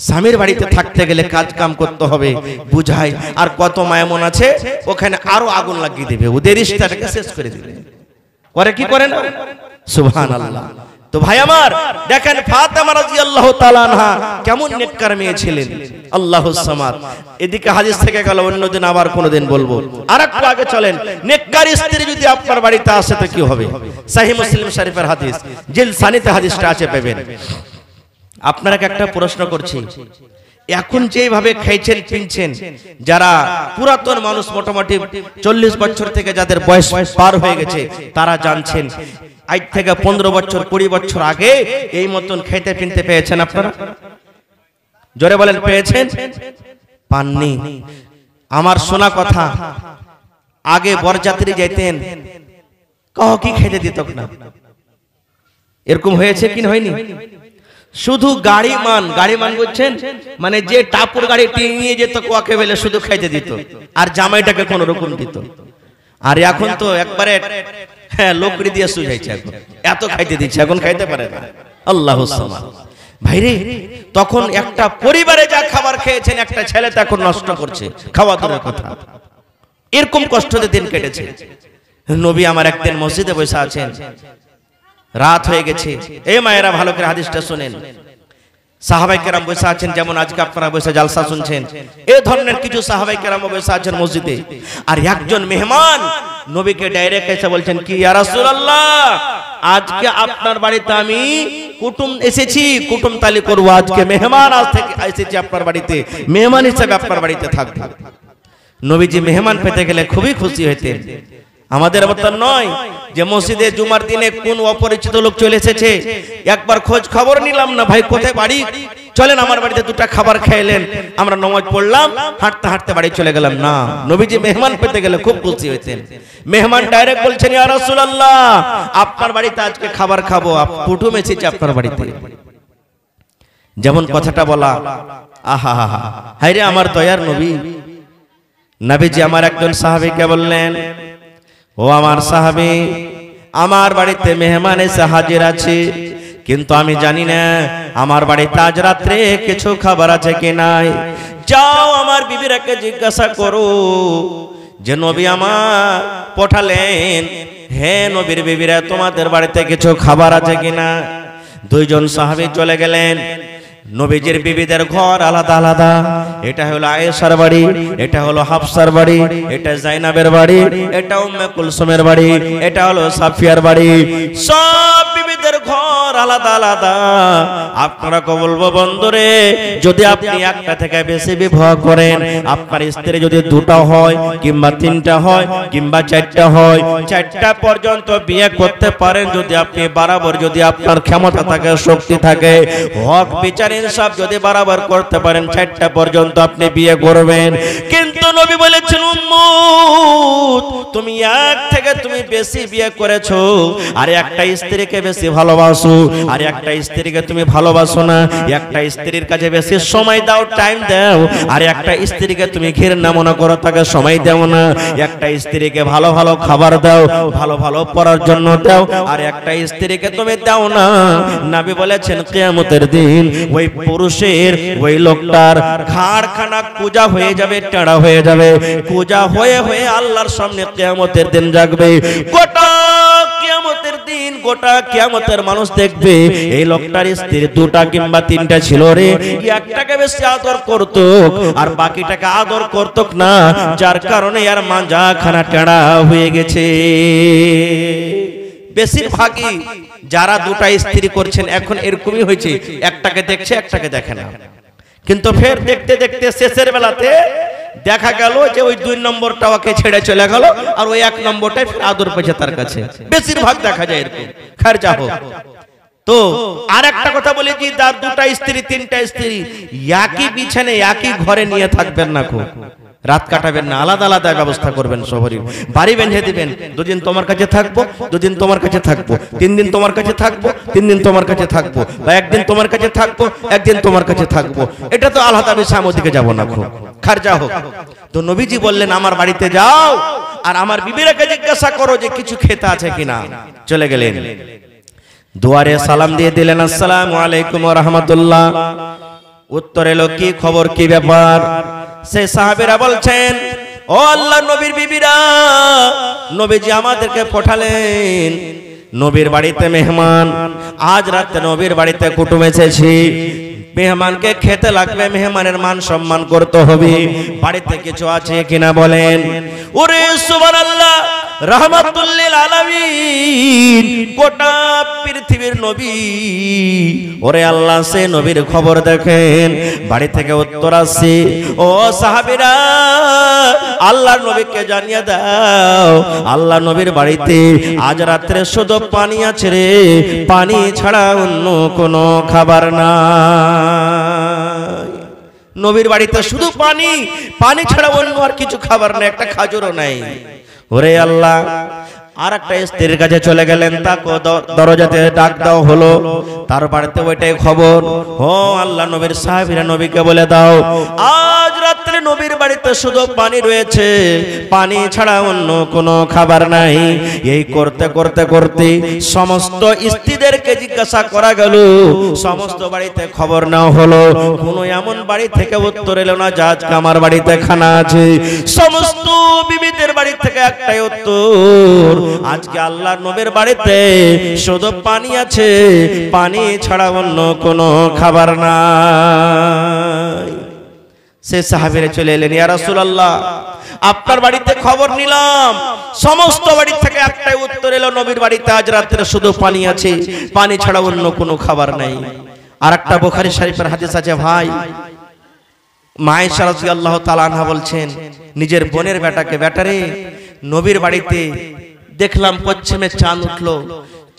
S1: স্বামীর বাড়িতে থাকতে গেলে কাজ কাম করতে হবে বুঝাই, আর কত মা এমন আছে ওখানে আরো আগুন লাগিয়ে দেবে, ওদের রিশতাটাকে শেষ করে দিবে। করে কি করে না? সুবহানাল্লাহ। তো ভাই আমার দেখেন ফাতেমা রাদিয়াল্লাহু তাআলা আনহা কেমন নেককার মেয়ে ছিলেন। আল্লাহুস সামাদ। এদিকে হাদিস থেকে গেল, অন্যদিন আবার কোনদিন বলবো। আরেকটু আগে চলেন, নেককার স্ত্রী যদি আপনার বাড়িতে আসে তো কি হবে? সহিহ মুসলিম শরীফের হাদিস, জিলদ সানিতে হাদিসটা আছে পাবেন। আপনাকে একটা প্রশ্ন করছি, এখন যেভাবে খাইছেন পিনছেন, যারা পুরাতন মানুষ মোটামুটি 40 বছর থেকে যাদের বয়স পার হয়ে গেছে তারা জানছেন, আজ থেকে 15 বছর 20 বছর আগে এই মতন খেতে পিনতে পেয়েছেন আপনারা? জোরে বলেন পেয়েছেন? পাননি। আমার শোনা কথা, আগে বরযাত্রী যেতেন কাহ কি খেতে দিত না, এরকম হয়েছে কি হয়নি? শুধু গাড়িমান বলছেন মানে যে টাপুর গাড়ি নিয়ে যেত কোয়াকে বেলে শুধু খাইতে দিত, আর জামাইটাকে কোন রকম দিত। আর এখন তো একবারে হ্যাঁ লোকড়ি দিয়ে সুঝাইছে, এখন এত খাইতে দিচ্ছে, এখন খাইতে পারে না। আল্লাহুস সামাদ। ভাইরে তখন একটা পরিবারে যা খাবার খেয়েছেন একটা ছেলে তা এখন নষ্ট করছে, খাওয়া দূরের কথা। এরকম কষ্টতে দিন কেটেছে। নবী আমার একদিন মসজিদে বসে আছেন, রাত হয়ে গেছে। এই মায়েরা ভালো করে হাদিসটা শুনেন। সাহাবায়ে কেরাম বসে আছেন, যেমন আজকে আপনারা বসে জালসা শুনছেন, এই ধরনের কিছু সাহাবায়ে কেরাম বসে আছেন মসজিদে। আর একজন মেহমান নবীকে ডাইরেক্ট এসে বলছেন কি ইয়া রাসূলুল্লাহ, আজকে আপনার বাড়িতে আমি কুটুম এসেছি, কুটুম তালি করব, আজকে মেহমান আজ থেকে এসেছি আপনার বাড়িতে, মেহমান হিসেবে আপনার বাড়িতে থাকব। নবীজি মেহমান পেতে গেলে খুবই খুশি হতেন। আমাদের মতন নয় যে মসজিদে জুমার দিনে কোন অপরিচিত লোক চলে এসেছে, একবার খোঁজ খবর নিলাম না, ভাই কোথায় বাড়ি, চলেন আমার বাড়িতে দুটা খাবার খাইলেন, আমরা নামাজ পড়লাম, হাঁটতে হাঁটতে বাড়ি চলে গেলাম না। নবীজি মেহমান পেতে গেলে খুব খুশি হইতেন। মেহমান ডাইরেক্ট বলছেন, ইয়া রাসূলুল্লাহ, আপনার বাড়িতে আজকে খাবার খাবো, কুটুম এসেছে আপনার বাড়িতে। যেমন কথাটা বলা, আহা হা হা, হায়রে আমার দয়ার নবী। নবীজি আমার একজন সাহাবীকে বললেন, ও আমার সাহাবী, আমার বাড়িতে মেহমান এসে হাজির আছে, কিন্তু আমি জানি না আমার বাড়িতে আজ রাত্রে কিছু খাবার আছে কি নাই। যাও আমার বিবিরাকে জিজ্ঞাসা করো যে নবী আমার পাঠালেন, হে নবীর বিবিরা, তোমাদের বাড়িতে কিছু খাবার আছে কিনা। দুইজন সাহাবী চলে গেলেন। নবীজির বিবিদের ঘর আলাদা আলাদা, এটা হলো আয়েশার বাড়ি, এটা হলো হাফসার বাড়ি, এটা জাইনাবের বাড়ি, এটা উম্মে কুলসুমের বাড়ি, এটা হলো সাফিয়ার বাড়ি। সব বিবিদের ঘর আলাদা আলাদা। আপনারা কো বলবো বন্ধুরে, যদি আপনি একটা থেকে বেশি বিবাহ করেন, আপনার স্ত্রী যদি দুটা হয় কিংবা তিনটা হয় কিংবা চারটা হয়, চারটা পর্যন্ত বিয়ে করতে পারেন যদি আপনি বরাবর, যদি আপনার ক্ষমতা থাকে, শক্তি থাকে, হক বিচার ইনসাফ যদি বরাবর করতে পারেন, চারটা পর্যন্ত আপনি বিয়ে করবেন। কিন্তু নবী বলেছেন, উম্মত, তুমি এক থেকে তুমি বেশি বিয়ে করেছো, আর একটা স্ত্রীকে বেশি ভালোবাসো, আর একটা স্ত্রীকে তুমি ভালোবাসো না, একটা স্ত্রীর কাছে বেশি সময় দাও, টাইম দাও, আর একটা স্ত্রীকে তুমি ঘৃণা মনে করো, তাকে সময় দাও না। একটা স্ত্রীকে ভালো ভালো খাবার দাও, ভালো ভালো পড়ার জন্য দাও, আর একটা স্ত্রীকে তুমি দাও না। নবী বলেছেন, কিয়ামতের দিন ওই পুরুষের, ওই লোকটার ঘাড়খানা কুজা হয়ে যাবে, টেড়া হয়ে যাবে, কুজা হয়ে হয়ে আল্লাহর সামনে কিয়ামতের দিন জাগবে। গোটা কিয়ামতের দিন, গোটা কিয়ামতের মানুষ দেখবে এই লোকটার স্ত্রী দুটা কিংবা তিনটা ছিল রে, একটাকে বেশি আদর করত আর বাকিটাকে আদর করত না, যার কারণে আর মাজা খানা টেড়া হয়ে গেছে। বেশিরভাগই যারা দুটা স্ত্রী করছেন এখন এরকমই হয়েছে, একটাকে দেখছে একটাকে দেখে না। কিন্তু ফের দেখতে দেখতে শেষের বেলাতে দেখা গেল যে ওই 2 নম্বরটা ওকে ছেড়ে চলে গেল, আর ওই 1 নম্বরটাই ফের আদর পেয়েছে তার কাছে। বেশিরভাগ দেখা যায় এরকম। খার যা হোক, তো আর একটা কথা বলি যে তার দুটা স্ত্রী তিনটা স্ত্রী একই বিছানে একই ঘরে নিয়ে থাকবেন না, খুব রাত কাটাবেন না, আলাদা আলাদা ব্যবস্থা করবেন। সবারই বাড়ি বেঁধে দিবেন, 2 দিন তোমার কাছে থাকবো, 2 দিন তোমার কাছে থাকবো, 3 দিন তোমার কাছে থাকবো, 3 দিন তোমার কাছে থাকবো, বা 1 দিন তোমার কাছে থাকবো, 1 দিন তোমার কাছে থাকবো। এটা তো আলাদা বিষয়, আমি ওদিকে যাবো না, খুব খারজা হোক। তো নবীজি বললেন, আমার বাড়িতে যাও আর আমার বিবিরাকে জিজ্ঞাসা করো যে কিছু খেতে আছে কিনা। চলে গেলেন, দুয়ারে সালাম দিয়ে দিলেন, আসসালামু আলাইকুম ওয়া রাহমাতুল্লাহ। উত্তর এলো, কি খবর, কি ব্যাপার? সেই সাহাবীরা বলছেন, ও আল্লাহর নবীর বিবিরা, নবীজি আমাদেরকে পাঠালেন, নবীর বাড়িতে মেহমান, আজ রাতে নবীর বাড়িতে কুটুম এসেছি, মেহমানকে খেতে লাগবে, মেহমানের মান সম্মান করতে হবে, বাড়িতে কিছু আছে কিনা বলেন। ওরে সুবহানাল্লাহ, রাহমাতুল লিল আলামিন, গোটা পৃথিবীর নবী, ওরে আল্লাহ, সে নবীর খবর দেখেন। বাড়ি থেকে উত্তর আসছে, ও সাহাবীরা, আল্লাহর নবীকে জানিয়ে দাও, আল্লাহ নবীর বাড়িতে আজ রাত্রে শুধু পানি আছে রে, পানি ছাড়া অন্য কোনো খাবার না। নবীর বাড়িতে শুধু পানি, পানি ছাড়া অন্য আর কিছু খাবার নেই, একটা খাজুরও নাই। ওরে আল্লাহ, আর একটা স্ত্রীর কাছে চলে গেলেন, তাকে দরজাতে ডাক দাও হলো, তার বাড়িতে ওইটাই খবর। ও আল্লাহ নবীর সাহাবীরা, নবীকে বলে দাও আজ রাত্রে নবীর বাড়িতে শুধু পানি রয়েছে, পানি ছাড়া অন্য কোনো খাবার নাই। এই করতে করতে করতে সমস্ত স্ত্রীদেরকে জিজ্ঞাসা করা গেল, সমস্ত বাড়িতে খবর নেওয়া হলো, কোনো এমন বাড়ি থেকে উত্তর এলো না যে আজকে আমার বাড়িতে খানা আছে। সমস্ত বিবিদের বাড়ি থেকে একটাই উত্তর, আজকে আল্লাহর নবীর বাড়িতে শুধু পানি আছে, পানি ছাড়া অন্য কোনো খাবার নাই। সে সাহাবীরা চলে এলেন, ইয়া রাসূলুল্লাহ, আপনার বাড়িতে খবর নিলাম, সমস্ত বাড়ি থেকে একটাই উত্তর এলো, নবীর বাড়িতে আজ রাতে শুধু পানি আছে, পানি ছাড়া অন্য কোনো খাবার নাই। আর একটা বুখারী শরীফের হাদিস আছে ভাই, মা আয়েশা রাদিয়াল্লাহু তাআলা আনহা বলছেন, নিজের বোনের বেটাকে, বেটারে নবীর বাড়িতে দেখলাম পশ্চিমে চাঁদ উঠলো,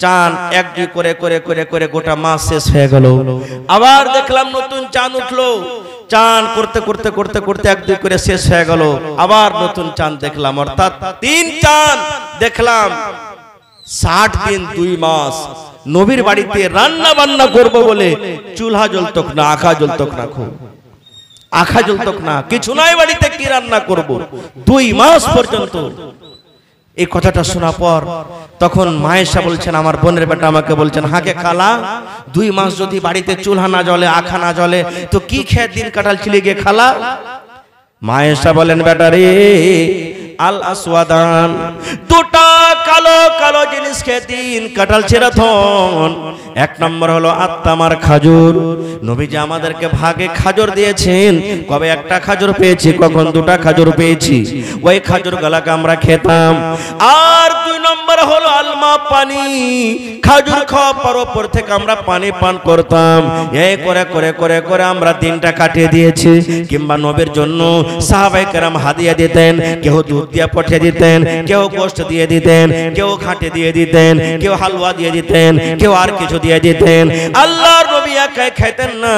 S1: চাঁদ এক দুই করে করে করে করে গোটা মাস শেষ হয়ে গেল। আবার দেখলাম নতুন চাঁদ উঠলো, চাঁদ করতে করতে করতে করতে এক দুই করে শেষ হয়ে গেল। আবার নতুন চাঁদ দেখলাম, অর্থাৎ 3 চাঁদ দেখলাম। 60 দিন 2 মাস নবীর বাড়িতে রান্না বান্না করব বলে চুলহা জ্বলতক না, আখা জ্বলতক না, খুব আখা জ্বলতক না, কিছু নাই বাড়িতে, কি রান্না করব 2 মাস পর্যন্ত। এই কথাটা শোনা পর তখন মায়েশা বলছেন, আমার বোনের বেটা আমাকে বলছেন, হাকে খালা 2 মাস যদি বাড়িতে চুলহা না জ্বলে, আখা না জ্বলে, তো কি খেয়ে দিন কাটালছিলি গে খালা? মায়েশা বলেন, বেটা রে, আল আসওয়াদান, দুটা কালো কালো জিনিস খেয়ে দিন কাটাল ছেড়া থন। 1 নম্বর হলো আত্মামার খাজুর। নবীজি আমাদেরকে ভাগে খাজুর দিয়েছেন, কবে একটা খাজুর পেয়েছি, কখন 2টা খাজুর পেয়েছি, ওই খাজুর গুলাকে আমরা খেতাম। আর 2 নম্বর হলো আলমা, পানি। খাজুর খাওয়া পর থেকে আমরা পানি পান করতাম। এই করে করে করে করে আমরা দিনটা কাটিয়ে দিয়েছি। কিংবা নবীর জন্য সাহাবায়ে কেরাম হাদিয়া দিতেন, কেউ দুধ দিয়ে পাঠিয়ে দিতেন, কেউ গোশত দিয়ে দিতেন, কেউ খাঁটি দিয়ে দিতেন, কেউ হালুয়া দিয়ে দিতেন, কেউ আর কিছু দিয়ে দিতেন। আল্লাহর নবী একাই খেতেন না,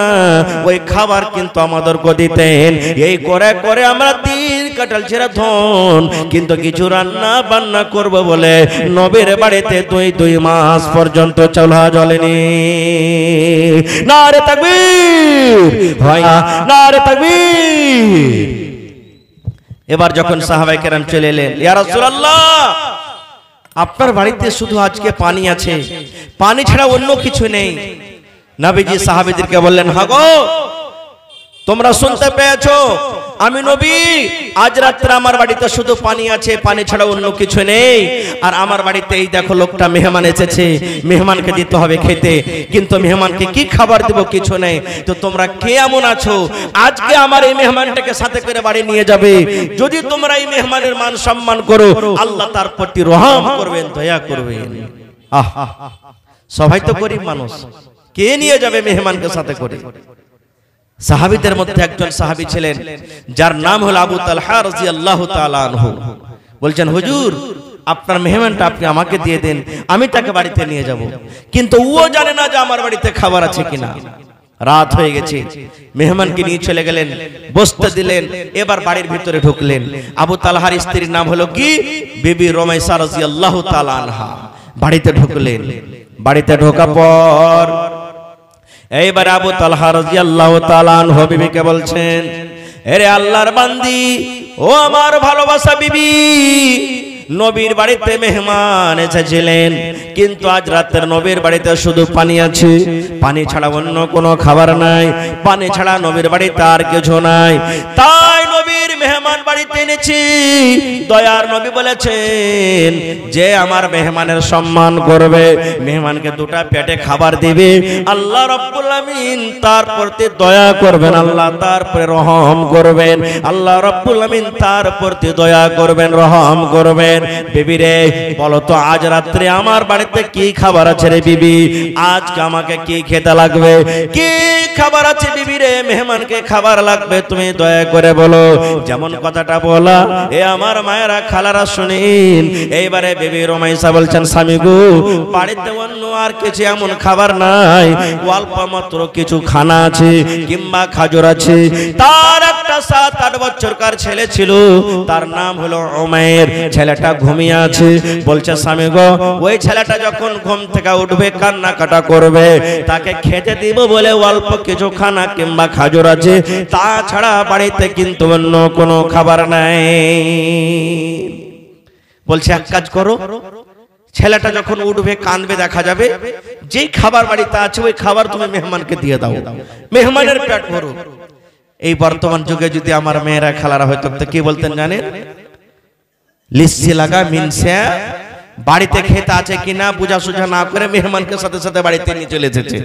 S1: ওই খাবার কিন্তু আমাদেরকে দিতেন। এই করে করে আমরা দিন কাটাল ছেড়া ধন, কিন্তু কিছু রান্না বান্না করব বলে নবীর বাড়িতে 2 মাস পর্যন্ত চুলহা জ্বলেনি। নারে তাকবীর, হয় নারে তাকবীর। এবার যখন সাহাবায়ে কেরাম চলে এলেন, ইয়া রাসূলুল্লাহ, আপনার বাড়িতে শুধু আজকে পানি আছে, পানি ছাড়া অন্য কিছু নেই। নবীজি সাহাবীদেরকে বললেন, হ্যাঁ গো, তোমরা শুনতে পেয়েছো, আমি নবী, আজ রাত্রে আমার বাড়িতে শুধু পানি আছে, পানি ছাড়া অন্য কিছু নেই। আর আমার বাড়িতে এই দেখো লোকটা মেহমান এসেছে, মেহমানকে দিতে হবে খেতে, কিন্তু মেহমানকে কি খাবার দেব কিছু নেই। তো তোমরা কে এমন আছো আজকে আমার এই মেহমানটাকে সাথে করে বাড়ি নিয়ে যাবে? যদি তোমরা এই মেহমানের মান সম্মান করো, আল্লাহ তার প্রতি রহম করবেন, দয়া করবেন। সবাই তো গরিব মানুষ, কে নিয়ে যাবে মেহমানকে সাথে করে? সাহাবীদের মধ্যে একজন সাহাবী ছিলেন যার নাম হলো আবু তালহা রাদিয়াল্লাহু তাআলা আনহু। বলছেন, হুজুর, আপনার মেহমানটা আপনি আমাকে দিয়ে দেন, আমি তাকে বাড়িতে নিয়ে যাব। কিন্তু ও জানে না যে আমার বাড়িতে খাবার আছে কিনা। রাত হয়ে গেছে, মেহমানকে নিয়ে চলে গেলেন, বসতে দিলেন। এবার বাড়ির ভিতরে ঢুকলেন। আবু তালহার স্ত্রীর নাম হলো কি? বিবি রুমাইসা রাদিয়াল্লাহু তাআলা আনহা। বাড়িতে ঢুকলেন। বাড়িতে ঢোকার পর এইবার আবু তালহা রাদিয়াল্লাহু তাআলা আনহু বিবিকে বলছেন, আরে আল্লাহর বান্দি, ও আমার ভালোবাসা বিবি, নবীর বাড়িতে মেহমান এসেছিলেন, কিন্তু আজ রাতের নবীর বাড়িতে শুধু পানি আছে, পানি ছাড়া অন্য কোনো খাবার নাই, পানি ছাড়া নবীর বাড়িতে আর কিছু নাই। তাই নবীর মেহমান বাড়িতে এনেছি। দয়ার নবী বলেছেন, যে আমার মেহমানের সম্মান করবে, মেহমানকে 2টা পেটে খাবার দিবে, আল্লাহ রাব্বুল আমিন তার প্রতি দয়া করবেন, আল্লাহ তার প্রতি রহম করবেন, আল্লাহ রাব্বুল আমিন তার প্রতি দয়া করবেন, রহম করবেন। বিবি রে, বলো তো আজ রাত্রে আমার বাড়িতে কি খাবার আছে রে বিবি? আজকে আমাকে কি খেতে লাগবে? কি খাবার আছে বিবি রে? মেহমানকে খাবার লাগবে, তুমি দয়া করে বলো। যেমন কথাটা বলা, এ আমার মায়েরা খালারা শুনেন। এইবারে বিবি রুমাইসা বলছেন, স্বামী গো, বাড়িতে অন্য আর কিছু এমন খাবার নাই, অল্প মাত্র কিছু খানা আছে কিংবা খাজুর আছে। তার একটা 7-8 বছরকার ছেলে ছিল, তার নাম হলো উমাইর। ছেলেটা ঘুমিয়ে আছে। বলছে, স্বামী গো, ওই ছেলেটা যখন ঘুম থেকে উঠবে কান্না কাটা করবে, তাকে খেতে দিব বলে অল্প কিছু খানা কিংবা খাজুর আছে, তাছাড়া বাড়িতে কিন্তু অন্য কোনো খাবার নাই। বলছে, এক কাজ করো, ছেলেটা যখন উঠবে কাঁদবে দেখা যাবে, যেই খাবার বাড়িতে আছে ওই খাবার তুমি মেহমানকে দিয়ে দাও, মেহমানের পেট ভরো। এই বর্তমান যুগে যদি আমার মেয়েরা খালারা হয়তো কি বলতেন জানেন? লিস্সি লাগা মিনসে, বাড়িতে খেতে আছে কিনা বুঝা সুঝা না করে মেহমানকে সাথে সাথে বাড়িতে নিয়ে চলে এসেছে।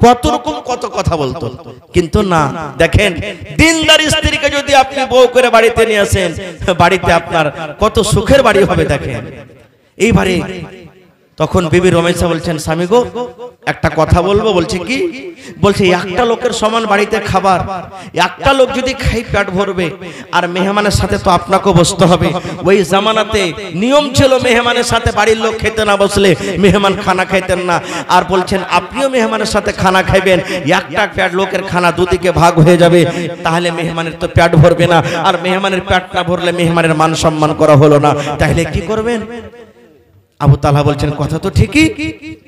S1: কত রকম কত কথা বলতো, কিন্তু না, দেখেন দিনদার স্ত্রীকে যদি আপনি বউ করে বাড়িতে নিয়ে আসেন, বাড়িতে আপনার কত সুখের বাড়ি হবে। দেখেন এইবারে তখন বিবি রমেশা বলছেন, স্বামী গো একটা কথা বলবো। বলছে কি? বলছে একটা লোকের সমান বাড়িতে খাবার, একটা লোক যদি খাই পেট ভরবে, আর মেহমানের সাথে তো আপনাকেও বসতে হবে। ওই জামানাতে নিয়ম ছিল মেহমানের সাথে বাড়ির লোক খেতে না বসলে মেহমান খানা খাইতেন না। আর বলছেন আপনিও মেহমানের সাথে খানা খাইবেন, একটা পেট লোকের খানা দুদিকে ভাগ হয়ে যাবে, তাহলে মেহমানের তো পেট ভরবে না, আর মেহমানের পেট না ভরলে মেহমানের মান সম্মান করা হলো না, তাহলে কি করবেন? আবু তালহা বলছেন কথা তো ঠিকই।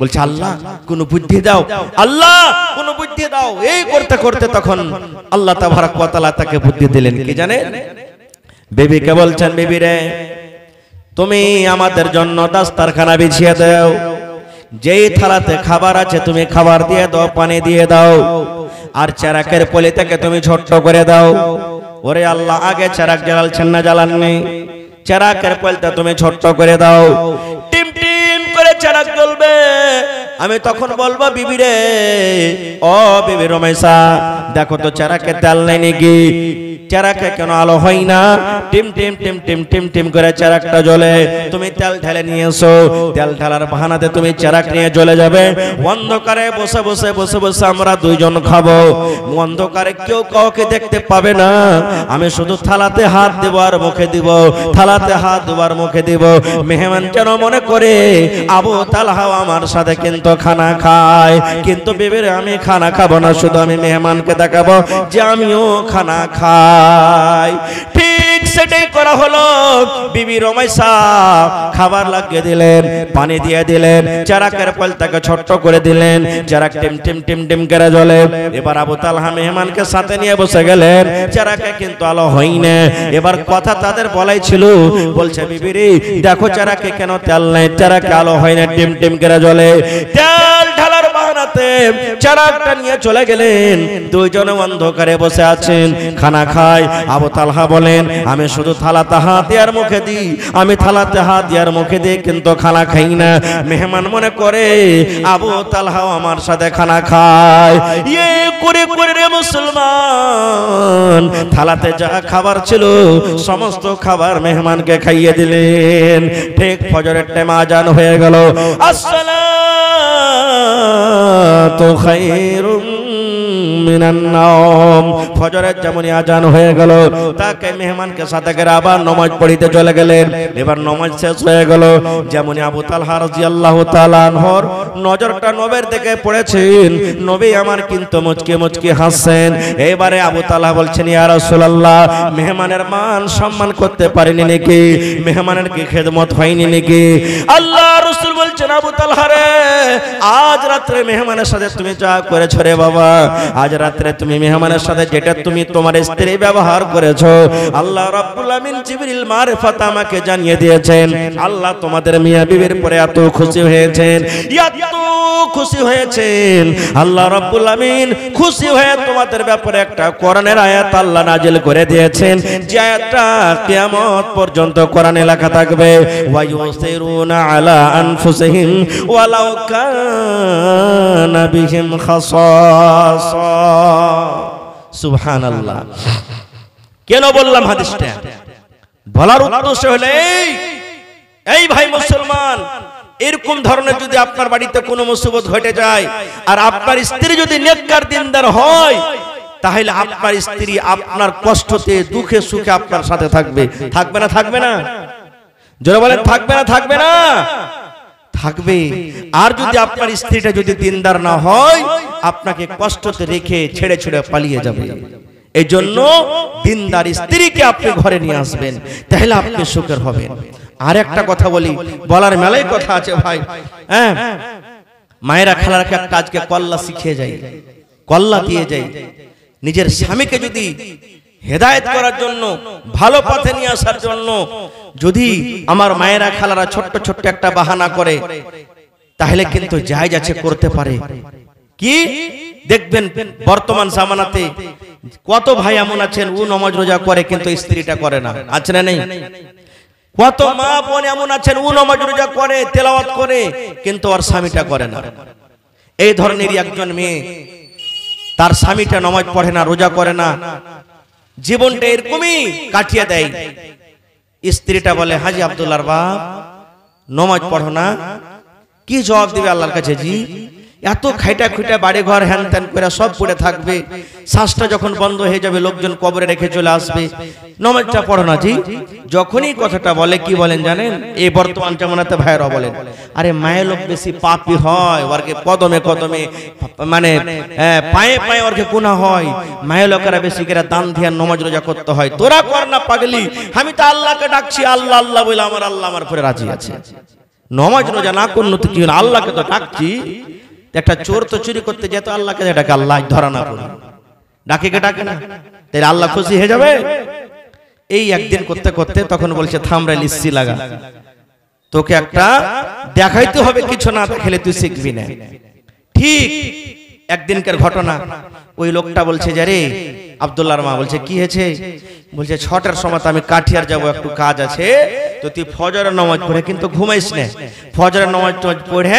S1: বলছে আল্লাহ কোন বুদ্ধি দাও, আল্লাহ কোন বুদ্ধি দাও। এই করতে করতে তখন আল্লাহ তাবারক ওয়া তাআলা তাকে বুদ্ধি দিলেন। কি জানেন? বিবিকে বলছেন, বিবি রে তুমি আমাদের জন্য দাস্তারখানা বিছিয়ে দাও, যেই থালাতে খাবার আছে তুমি খাবার দিয়ে দাও, পানি দিয়ে দাও, আর চেরাকের পলিটাকে তুমি ছোট্ট করে দাও। ওরে আল্লাহ, আগে চেরাক জ্বালাচ্ছেন না জ্বালাননি? চেরাকের পলিটা তুমি ছোট্ট করে দাও, টিম টিম করে চেরাক জ্বলবে। আমি তখন বলবো বিবি রে, ও বিবি রমেশা দেখো তো চেরাকে তেল নেই নাকি? চেরাকে কেন আলো হয় না? Team team team team team team করে চেরাকটা জ্বলে, তুমি তেল ঢেলে নিয়ে এসো। তেল ঢালার বাহানাতে তুমি চেরাক নিয়ে চলে যাবে। অন্ধকারে বসে বসে বসে বসে আমরা দুইজন খাবো, অন্ধকারে কেউ কাউকে দেখতে পাবে না। আমি শুধু থালাতে হাত দেব আর মুখে দিব, থালাতে হাত দেব আর মুখে দিব। মেহমান যেন মনে করে আবু তালহা আমার সাথে কিন্তু খানা খায়, কিন্তু বিবির আমি খানা খাবো না, শুধু আমি মেহমানকে দেখাবো যে আমিও খানা খাই। ঠিক সেটাই করা হলো। বিবি রমেশা খাবার লাগিয়ে দিলেন, পানি দিয়ে দিলেন, চেরাকের পলটাকে ছোট্ট করে দিলেন, চেরাক টিম টিম টিম টিম করে জ্বলে। এবার আবু তালহা মেহমানকে সাথে নিয়ে বসে গেলেন। চেরাকে কিন্তু আলো হয় না। এবার কথা তাদের বলাই ছিল, বলছে বিবি রে দেখো চেরাকে কেন তেল নাই, চেরাকে আলো হয় না, টিম টিম করে জ্বলে। তেল ঢালার বাহানাতে চেরাকটা নিয়ে চলে গেলেন। দুইজনে অন্ধকারে বসে আছেন, খানা খায়। আবু তালহা বলেন আমি শুধু থালাতে হাত দিয়ে আর মুখে দিই, আমি থালাতে হাত দিয়ে আর মুখে দিই, কিন্তু খানা খাই না। মেহমান মনে করে আবু তালহাও আমার সাথে খানা খায়। ইয়ে করে করে রে মুসলমান, থালাতে যা খাবার ছিল সমস্ত খাবার মেহমানকে খাইয়ে দিলেন। ঠিক ফজরের টাইম আজান হয়ে গেল। আসসালাতু খায়রুম মিনান নাওম। ফজরের যেমন আজান হয়ে গেল, তাকে মেহমানকে সাথে করে আবার নামাজ পড়িতে চলে গেলেন। এবার নামাজ শেষ হয়ে গেল। যেমন আবু তালহা রাদিয়াল্লাহু তাআলা আনহুর নজরটা নবীর দিকে পড়েছেন, নবী আমার কিন্তু মুচকি মুচকি হাসছেন। এবারে আবু তালহা বলছেন ইয়া রাসূলুল্লাহ, মেহমানের মান সম্মান করতে পারিনি নাকি? মেহমানের কি খেদমত হয়নি নাকি? আল্লাহ রাসূল বলছেন আবু তালহা রে, আজ রাতে মেহমানের সাথে তুমি যা করেছো রে বাবা, আজ রাতে তুমি মেহমানের সাথে যেটা তুমি তোমার স্ত্রী ব্যবহার করেছো, আল্লাহ রাব্বুল আমিন জিবরিল মারফত আমাকে জানিয়ে দিয়েছেন। আল্লাহ তোমাদের মিয়া বিবির পরে এত খুশি হয়েছেন, এত খুশি হয়েছেন। আল্লাহ রাব্বুল আমিন খুশি হয়ে তোমাদের ব্যাপারে একটা কোরআনের আয়াত আল্লাহ নাজিল করে দিয়েছেন, যে আয়াতটা কিয়ামত পর্যন্ত কোরআনে লেখা থাকবে, ওয়া ইউসিরুনা আলা আনফুসিহিম ওয়ালাউ কানা বিহিম খাসাসা। সুবহানাল্লাহ। কেন বললাম হাদিসটা? বলার উদ্দেশ্য হলো এই ভাই মুসলমান, এরকম ধরনের যদি আপনার বাড়িতে কোনো মুসিবত ঘটে যায় আর আপনার স্ত্রী যদি নেককার দিনদার হয়, তাহলে আপনার স্ত্রী আপনার কষ্টতে দুঃখে সুখে আপনার সাথে থাকবে। থাকবে না? থাকবে না? জোরে বলেন থাকবে না? থাকবে না? থাকবে। আর যদি আপনার স্ত্রীটা যদি দিনদার না হয়, আপনাকে কষ্টতে রেখে ছেড়ে ছেড়ে পালিয়ে যাবে। এই জন্য দিনদার স্ত্রীকে আপনি ঘরে নিয়ে আসবেন, তাহলে আপনি সুখের হবেন। আর একটা কথা বলি, বলার মেলায় কথা আছে ভাই। হ্যাঁ, মায়েরা খালারকে একটা আজকে কল্লা শিখিয়ে যায়, কল্লা দিয়ে যায়। নিজের স্বামীকে যদি হেদায়েত করার জন্য, ভালো পথে নিয়ে আসার জন্য যদি আমার মায়েরা খালারা ছোট্ট ছোট্ট একটা বাহানা করে, তাহলে কিন্তু জায়েজ আছে, করতে পারে। কি দেখবেন বর্তমান জামানাতে কত ভাই এমন আছেন, ও নামাজ রোজা করে কিন্তু স্ত্রীটা করে না, আছে না নেই? কত মা বোন এমন আছেন, ও নামাজ রোজা করে, তেলাওয়াত করে, কিন্তু ওর স্বামীটা করে না। এই ধরনেরই একজন মেয়ে, তার স্বামীটা নামাজ পড়ে না, রোজা করে না, জীবনটা এরকমই কাটিয়ে দেয়। স্ত্রীটা বলে, হাজি আব্দুল্লাহর বাপ নামাজ পড়ো না, কি জবাব দিবে আল্লাহর কাছে? জি এত খাইটা খুঁটা বাড়ি ঘর হ্যান ত্যান করে সব পড়ে থাকবে, শ্বাসটা যখন বন্ধ হয়ে যাবে লোকজন কবরে রেখে চলে আসবে, নামাজটা পড়ো না। জি যখনই কথাটা বলে কি বলেন জানেন? এই বর্তমান জামানাতে ভাইরা বলেন, আরে মায়ের লোক বেশি পাপী হয়, ওরকে কদমে কদমে মানে পায়ে পায়ে ওরকে গুনাহ হয়, মায়ের লোকেরা বেশি করে দান ধ্যান নামাজ রোজা করতে হয়, তোরা কর না পাগলি, আমি তো আল্লাহকে ডাকছি, আল্লাহ আল্লাহ বলে আমার আল্লাহ আমার উপরে রাজি আছে। নামাজ রোজা না করলে তো কি হলো, আল্লাহকে তো ডাকছি। একটা চোর তো চুরি করতে যেত, আল্লাহকে ডাকে, আল্লাহ ধরা না পড়ে, ডাকে কে ডাকে না, তাই আল্লাহ খুশি হয়ে যাবে? এই একদিন করতে করতে তখন বলছে থামরা লিস্সি লাগা, তোকে একটা দেখাইতে হবে, কিছু না দেখালে তুই শিখবি না। ঠিক একদিনকার ঘটনা, ওই লোকটা বলছে যে রে আব্দুল্লাহর মা বলছে কি হয়েছে? বলছে 6টার সময় আমি কাঠিয়ার যাব, একটু কাজ আছে, তো তুই ফজরের নামাজ পড়ে কিন্তু ঘুমাইস না, ফজরের নামাজ পড়ে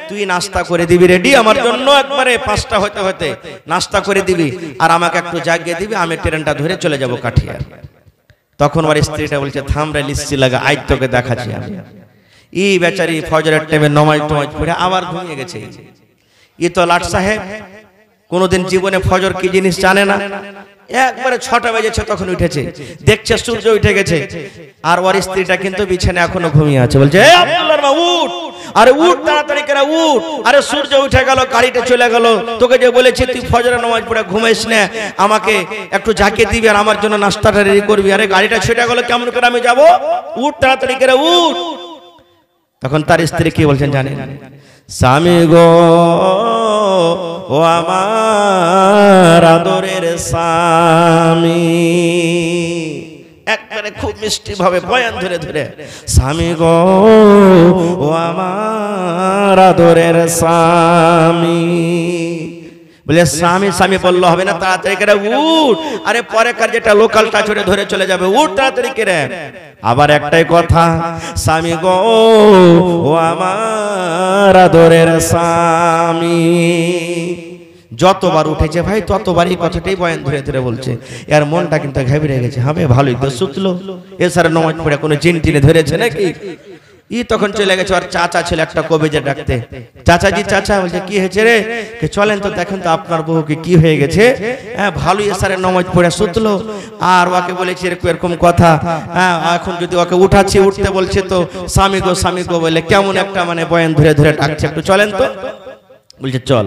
S1: তুই নাস্তা করে দিবি রেডি আমার জন্য, একবারে 5টা হতে হতে নাস্তা করে দিবি, আর আমাকে একটু জাগিয়ে দিবি, আমি ট্রেনটা ধরে চলে যাব কাঠিয়ার। তখন ওর স্ত্রীটা বলছে থামরে লিস্সি লাগা, আজ তোকে দেখাচ্ছি আমি। এই বেচারি ফজরের টাইমে নামাজ পড়ে আবার ঘুমিয়ে গেছে। ই তো লাট সাহেব কোনোদিন জীবনে ফজর কি জিনিস জানে না, একবারে 6টা বেজেছে তখন উঠেছে, দেখছে সূর্য উঠে গেছে, আর ওর স্ত্রীটা কিন্তু বিছানে এখনো ঘুমিয়ে আছে। বলছে এ আব্দুল্লাহর মা উঠ, আরে উঠ তাড়াতাড়ি করে উঠ, আরে সূর্য উঠে গেল, গাড়িটা চলে গেল, তোকে যে বলেছি তুই ফজরের নামাজ পড়ে ঘুমাইস না, আমাকে একটু জাকিয়ে দিবি আর আমার জন্য নাস্তাটা রেডি করবি, আরে গাড়িটা ছুটে গেল কেমন করে আমি যাব, উঠ তাড়াতাড়ি করে উঠ। তখন তার স্ত্রী কি বলছেন জানেন? স্বামী গো ও আমার আদরের স্বামী, একবারে খুব মিষ্টি ভাবে বয়ান ধরে ধরে, স্বামী গো ও আমার আদরের স্বামী। বলে স্বামী স্বামী বললে হবে না, তাড়াতাড়ি করে উঠ, আরে পরে কার যেটা লোকালটা ছড়ে ধরে চলে যাবে, উঠ তাড়াতাড়ি করে। আবার একটাই কথা, স্বামী গো ও আমার আদরের স্বামী। যতবার উঠেছে ভাই ততবার এই কথাটাই বয়ান ধরে ধরে বলছে, এর মনটা কিন্তু ঘাবড়ে গেছে, হবে ভালোই তো সুতলো, এ স্যার নামাজ পড়ে কোনো জিন টিনে ধরেছে নাকি? ই তখন চলে গেছে, আর চাচা ছিল একটা কবিজে ডাকতে, চাচাজি চাচা, বলছে কি হয়েছে রে? চলেন তো দেখেন তো আপনার বউকে কি হয়ে গেছে। হ্যাঁ ভালোই স্যারের নামাজ পড়ে সুতলো, আর ওকে বলেছি এরকম কথা, হ্যাঁ এখন যদি ওকে উঠাচ্ছি, উঠতে বলছে তো স্বামী গো বলে কেমন একটা মানে বয়ান ধরে ধরে ডাকছে, একটু চলেন তো। বলছে চল,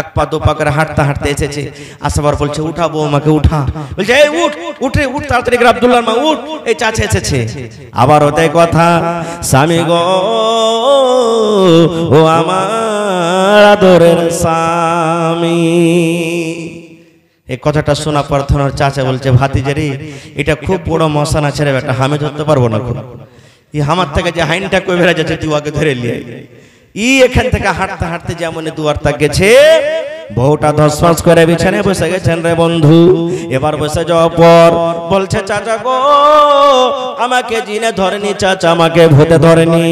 S1: এক পা দু পা করে হাঁটতে হাঁটতে এসেছে, আসাবার বলছে উঠা বৌমাকে উঠা, বলছে এই উঠ উঠে উঠ তাড়াতাড়ি করে আব্দুল্লাহর মা উঠ, এই চাচা এসেছে। আবার ওটাই কথা, স্বামী গো ও আমার আদরের স্বামী। এই কথাটা শোনা পর থানার চাচা বলছে ভাতিজারি এটা খুব বড় মশান আছে রে বেটা, আমি ধরতে পারবো না, খুব এই আমার থেকে যে হাইনটা কই বেড়া যাচ্ছে তুই ওকে ধরে নিয়ে। ই এখান থেকে হাঁটতে হাঁটতে যেমন দুয়ার তাক গেছে, বউটা ধসফস করে বিছানায় বসে গেছেন রে বন্ধু। এবার বসে যাওয়ার পর বলছে চাচা গো আমাকে জিনে ধরেনি, চাচা আমাকে ভূতে ধরেনি,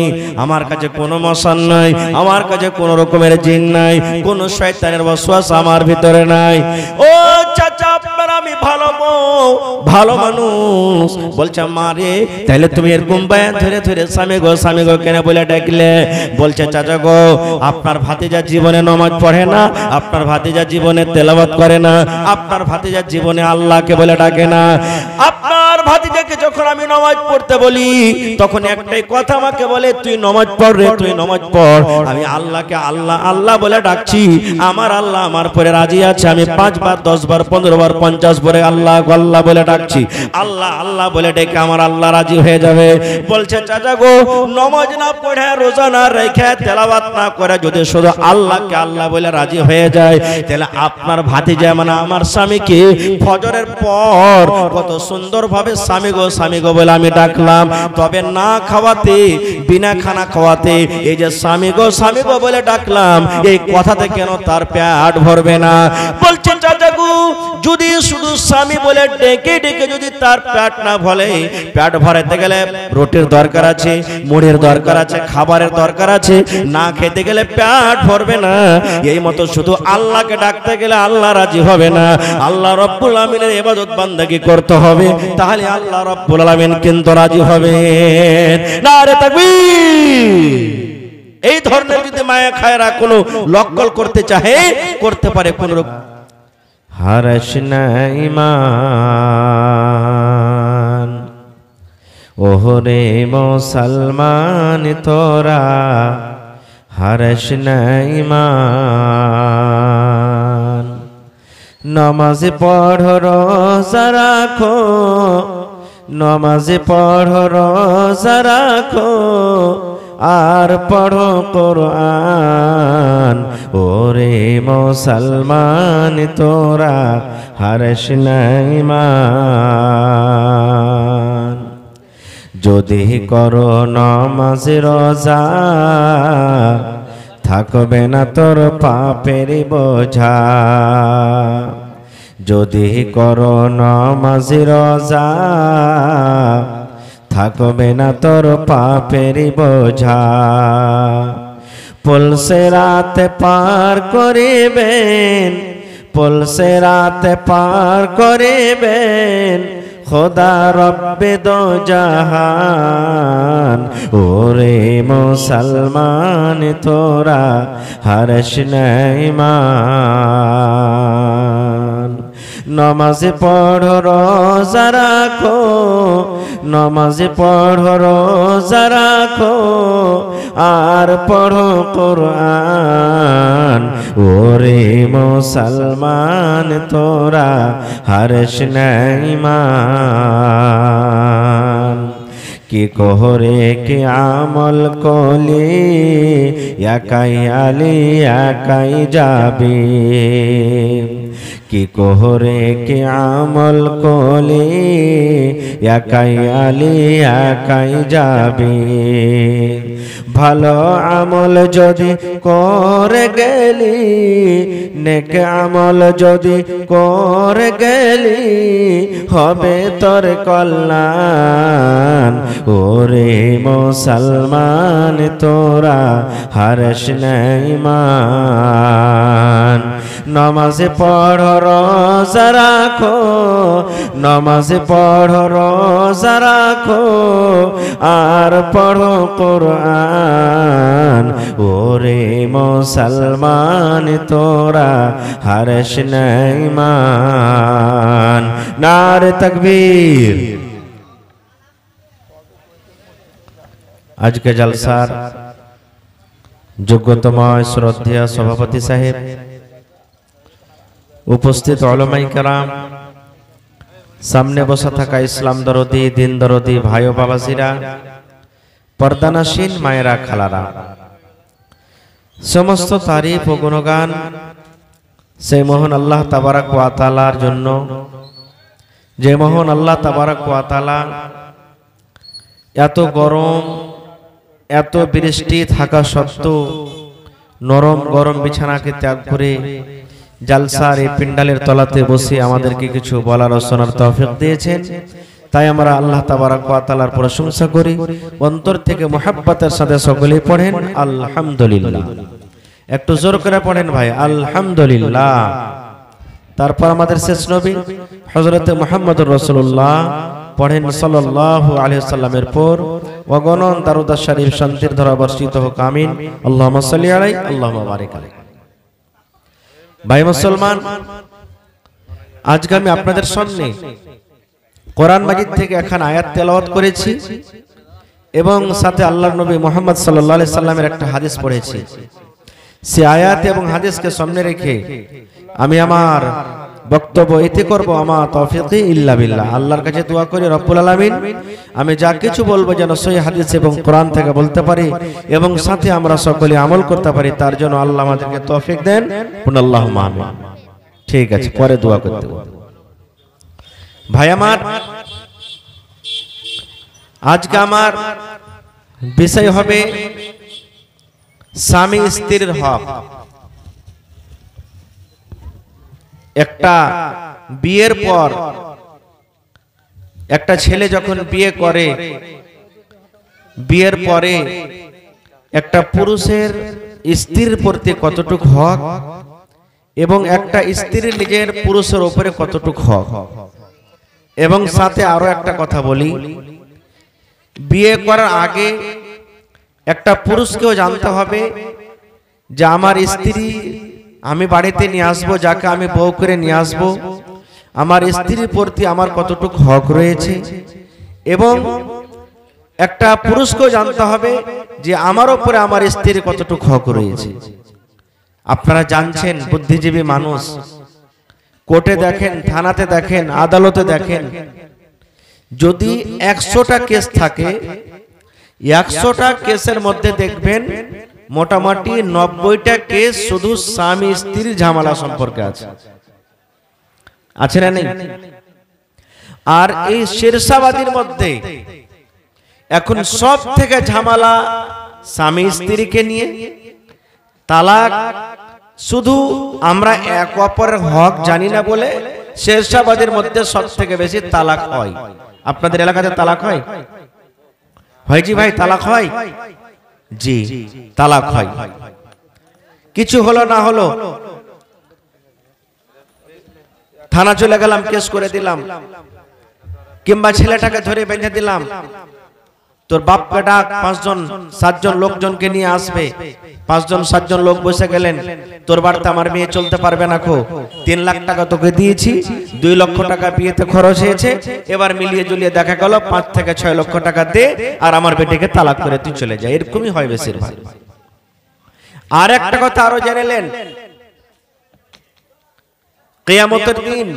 S1: আমার কাছে কোনো মশান নাই, আমার কাছে কোনো রকমের জিন নাই, কোনো শয়তানের ওয়াসওয়াস আমার ভিতরে নাই। ও চাচা আপনার আমি ভালো বউ ভালো মানুষ। বলছে মারে তাহলে তুমি এরকম বায়ান ধরে ধরে স্বামী গো কেন বলে ডাকলে? বলছে চাচা গো আপনার ভাতিজা জীবনে নামাজ পড়ে না, আপনার ভাতিজা জীবনে তেলাওয়াত করে না, আপনার ভাতিজা জীবনে আল্লাহকে বলে ডাকে না। আপনার ভাতিজাকে যখন আমি নামাজ পড়তে বলি তখন একটাই কথা আমাকে বলে তুই নামাজ পড় রে, তুই নামাজ পড়। আমি আল্লাহকে আল্লাহ আল্লাহ বলে ডাকছি, আমার আল্লাহ আমার পরে রাজি আছে। আমি 5 বার 10 বার 15 বার 50 বারে আল্লাহ আল্লাহ বলে ডাকছি, আল্লাহ আল্লাহ বলে ডেকে আমার আল্লাহ রাজি হয়ে যাবে। বলছে চাচা গো নামাজ না পড়ে রোজা না রেখে তেলাওয়াত না করে যদি শুধু আল্লাহকে আল্লাহ বলে রাজি হয়ে যায়, তাহলে আপনার ভাতিজা মানে আমার স্বামীকে ফজরের পর কত সুন্দর ভাবে স্বামী গো বলে আমি ডাকলাম, তবে না খাওয়াতে বিনা খানা খাওয়াতে এই যে স্বামী গো বলে ডাকলাম, এই কথাতে কেন তার পেট ভরবে না? বলছেন চাচা গো যদি শুধু স্বামী বলে ডেকে ডেকে যদি তার পেট না ভরে, পেট ভরাতে গেলে রুটির দরকার আছে, মুড়ির দরকার আছে, খাবারের দরকার আছে, না খেতে গেলে পেট ভরবে না। এই মতো শুধু আল্লাহকে ডাকতে গেলে আল্লাহ রাজি হবে না, আল্লাহ রব্বুল আমিনের ইবাদত বান্দাগি করতে হবে, তাহলে আল্লাহ রব্বুল আমিন কিন্তু রাজি হবে। নারে তাকবীর। এই ধরনের যদি মায়া খায়রা কোনো লক্কল করতে চাহে করতে পারে কোন হারাস না ঈমান ওহরে মুসলমান তোরা হারাস না ঈমান নামাজ পড়ো রোজা রাখো নামাজ পড়ো রোজা রাখো আর পড়ো কোরআন ওরে মুসলমান তোরা হারাস না ঈমান যদি করো নামাজ রোজা থাকবে না তোর পাপের বোঝা যদি করো নামাজ রোজা থাকবে না তোর পাপের বোঝা পুলসে রাতে পার করিবেন পুলসে রাতে পার করিবেন খোদা রব্বে দো জাহান ওরে মুসলমান তোরা হারাস না ঈমান নামাজ পড়ো রোজা রাখো নামাজ পড়ো রোজা রাখো আর পড়ো কোরআন ওরে মুসলমান তোরা হারাস না ঈমান কি কোহরে কি আমল কলি একাই আলি একাই যাবে কি কোহরে কি আমল কলি একাই আলি একাই যাবে ভালো আমল যদি করে গেলি নেক আমল যদি করে গেলি হবে তোর কল্যাণ ওরে মুসলমান তোরা হারাস না ঈমান নামাজ পড়ো রোজা রাখো নামাজ পড়ো রোজা রাখো আর পড়ো কোরআন ওরে মুসলমান তোরা হারাস না ঈমান নারে তাকবীর আজকে জলসার যোগ্যতম শ্রদ্ধেয় সভাপতি সাহেব উপস্থিত উলামায়ে কেরাম সামনে বসা থাকা ইসলাম দরদি দিন দরদি ভাই ও বাবাজিরা পর্দানাসীন মায়েরা খালারা সমস্ত তারিফ ও গুণগান সেই মহান আল্লাহ তাবারক ওয়া তাআলার জন্য যে মহান আল্লাহ তাবারক ওয়া তাআলা এত গরম এত বৃষ্টি থাকা সত্ত্বেও নরম গরম বিছানাকে ত্যাগ করে জালসার এই পিন্ডালের তলাতে বসে আমাদেরকে কিছু বলার ও শোনার তৌফিক দিয়েছেন তাই আমরা আল্লাহ তাবারক ওয়া তাআলার প্রশংসা করি অন্তর থেকে মুহাব্বতের সাথে সকলেই পড়েন আলহামদুলিল্লাহ একটু জোর করে পড়েন ভাই আলহামদুলিল্লাহ তারপর আমাদের শেষ নবী হযরত মুহাম্মদুর রাসূলুল্লাহ পড়েন সাল্লাল্লাহু আলাইহি ওয়াসাল্লামের পর অগণন দরুদ শরীফ শান্তির ধারা বর্ষিত হোক আমিন আল্লাহুম্মা সাল্লি আলাইহি আল্লাহুম্মা বারিক আলাইহি ভাই মুসলমান আজকে আমি আপনাদের সামনে কোরআন মাজিদ থেকে এখন আয়াত তেলাওয়াত করেছি এবং সাথে আল্লাহর নবী মুহাম্মদ সাল্লাল্লাহু আলাইহি সাল্লামের একটা হাদিস পড়েছি সেই আয়াত এবং হাদিসকে সামনে রেখে আমি আমার বক্তব্য এতে করব আমার তৌফিক ইল্লা বিল্লাহ আল্লাহর কাছে দোয়া করি রব্বুল আলামিন আমি যা কিছু বলবো যেন সহিহ হাদিস এবং কোরআন থেকে বলতে পারি এবং সাথে আমরা সকলে আমল করতে পারি তার জন্য আল্লাহ আমাদেরকে তৌফিক দেন আল্লাহুম্মা আমিন ঠিক আছে পরে দোয়া করতে ভাই আমার আজকে আমার বিষয় হবে স্বামী স্ত্রীর হক একটা বিয়ের পর একটা ছেলে যখন বিয়ে করে বিয়ের পরে একটা পুরুষের স্ত্রীর প্রতি কতটুকু হক এবং একটা স্ত্রীর নিজের পুরুষের উপরে কতটুকু হক এবং সাথে আরো একটা কথা বলি বিয়ে করার আগে একটা পুরুষকেও জানতে হবে যে আমার স্ত্রী আমি বাড়িতে নিয়ে আসবো, যাকে আমি বউ করে নিয়ে আসবো, আমার স্ত্রীর প্রতি আমার কতটুকু হক রয়েছে। এবং একটা পুরুষকেও জানতে হবে যে আমার উপরে আমার স্ত্রীর কতটুকু হক রয়েছে। আপনারা জানছেন বুদ্ধিজীবী মানুষ, কোর্টে দেখেন, থানাতে দেখেন, আদালতে দেখেন, যদি 100টা কেস থাকে, 100টা কেসের মধ্যে দেখবেন মোটামুটি 90টা কেস শুধু স্বামী স্ত্রীর ঝামেলা সম্পর্কে আছে না নেই? আর এই শেরশাবাদীর মধ্যে এখন সব থেকে ঝামেলা স্বামী স্ত্রীকে নিয়ে। তালাক শুধু আমরা এক অপরের হক জানি না বলে শেরশাবাদের মধ্যে সব থেকে বেশি তালাক হয়। আপনাদের এলাকাতে তালাক হয়? হয় জি ভাই, তালাক হয়? জি, তালাক হয়। কিছু হলো না হলো থানা চলে গেলাম, কেস করে দিলাম, কিংবা ছেলেটাকে ধরে বেঁধে দিলাম, তোর বাপকে ডাক, 5 জন 7 জন লোকজনকে নিয়ে আসবে, 5 জন 7 জন লোক বসে গেলেন, তোর বাড়িতে আমার মেয়ে চলতে পারবে না, 3 লাখ টাকা তোকে দিয়েছি, 2 লক্ষ টাকা বিয়েতে খরচ হয়েছে, এবার মিলিয়ে জুলিয়ে দেখা গেল 5 থেকে 6 লক্ষ টাকা দে আর আমার বেটিকে তালাক করে তুই চলে যা। এরকমই হয় বেশিরভাগ। আর একটা কথা আরো জেনেলেন, কিয়ামতের দিন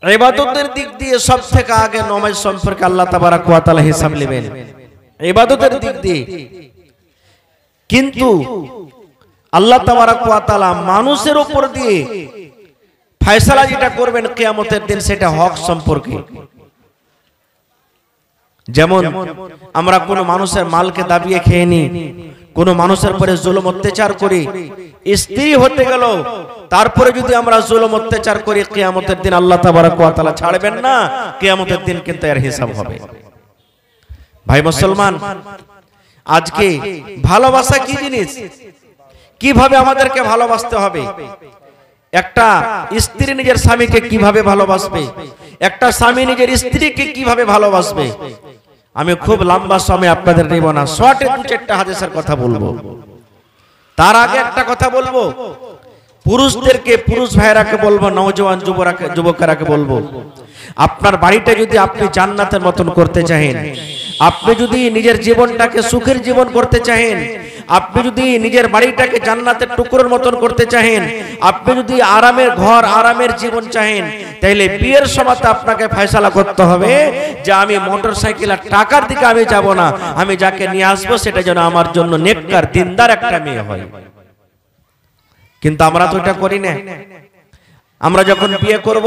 S1: ইবাদতের দিক দিয়ে সব থেকে আগে নামাজ সম্পর্কে আল্লাহ তাবারক ওয়া তাআলা হিসাব নেবেন, ইবাদতের দিক দিয়ে। কিন্তু আল্লাহ তাবারক ওয়া তাআলা মানুষের উপর দিয়ে ফয়সালা যেটা করবেন কিয়ামতের দিন, সেটা হক সম্পর্কে। যেমন আমরা কোনো মানুষের মালকে দাবিয়ে খেয়ে নি, কোন মানুষের পরে জুলুম অত্যাচার করি, স্ত্রী হতে গেল তারপরে যদি আমরা জুলুম অত্যাচার করি, কিয়ামতের দিন আল্লাহ তাবারক ওয়া তাআলা ছাড়বেন না, কিয়ামতের দিন কিন্তু এর হিসাব হবে। ভাই মুসলমান, আজকে ভালোবাসা কি জিনিস, কিভাবে আমাদেরকে ভালোবাসতে হবে, একটা স্ত্রী নিজের স্বামীকে কিভাবে ভালোবাসবে, একটা স্বামী নিজের স্ত্রীকে কিভাবে ভালোবাসবে, আমি খুব লম্বা সময় আপনাদের নেব না, শর্টে 2-4টা হাদিসের কথা বলবো। তার আগে একটা কথা বলবো, পুরুষদেরকে, পুরুষ ভাইরাকে বলবো, নওজওয়ান যুবকরাকে বলবো, আপনার বাড়িটা যদি আপনি জান্নাতের মতন করতে চাহেন, আপনি যদি নিজের জীবনটাকে সুখের জীবন করতে চাহেন, আপনি যদি নিজের বাড়িটাকে জান্নাতের টুকরোর মতন করতে চাহেন, আপনি যদি আরামের ঘর, আরামের জীবন চাহেন, তাহলে বিয়ের সময় আপনাকে ফয়সালা করতে হবে যে আমি মোটরসাইকেল আর টাকার দিকে আমি যাব না, আমি যাকে নিয়ে আসবো সেটা যেন আমার জন্য নেককার দিনদার একটা মেয়ে হয়। কিন্তু আমরা তো এটা করি না। আমরা যখন বিয়ে করব,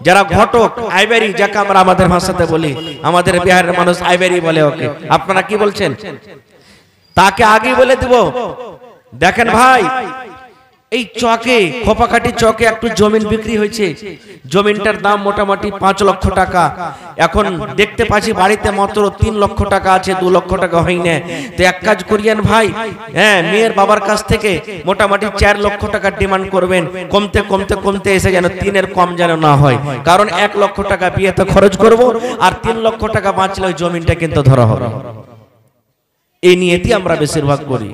S1: যারা ঘটক, আইবেরি, যাকে আমরা আমাদের ভাষাতে বলি, আমাদের বিহারের মানুষ আইবেরি বলে ওকে, আপনারা কি বলছেন? তাকে আগে বলে দিব, দেখেন ভাই, এই চকে, খোপাকাটি চকে একটু জমিন বিক্রি হয়েছে, জমিনটার দাম মোটামুটি 5 লক্ষ টাকা, এখন দেখতে পাচ্ছি বাড়িতে মাত্র 3 লক্ষ টাকা আছে, 2 লক্ষ টাকা হয় না। তো এক কাজ করিয়েন ভাই, হ্যাঁ, মেয়ের বাবার কাছ থেকে মোটামুটি 4 লক্ষ টাকা ডিমান্ড করবেন, কমতে কমতে কমতে এসে যেন 3-এর কম যেন না হয়, কারণ 1 লক্ষ টাকা বিয়েতে খরচ করব, আর 3 লক্ষ টাকা বাঁচলে ওই জমিনটা কিন্তু ধরা হবে। এই নিয়েই আমরা বেশিরভাগ করি,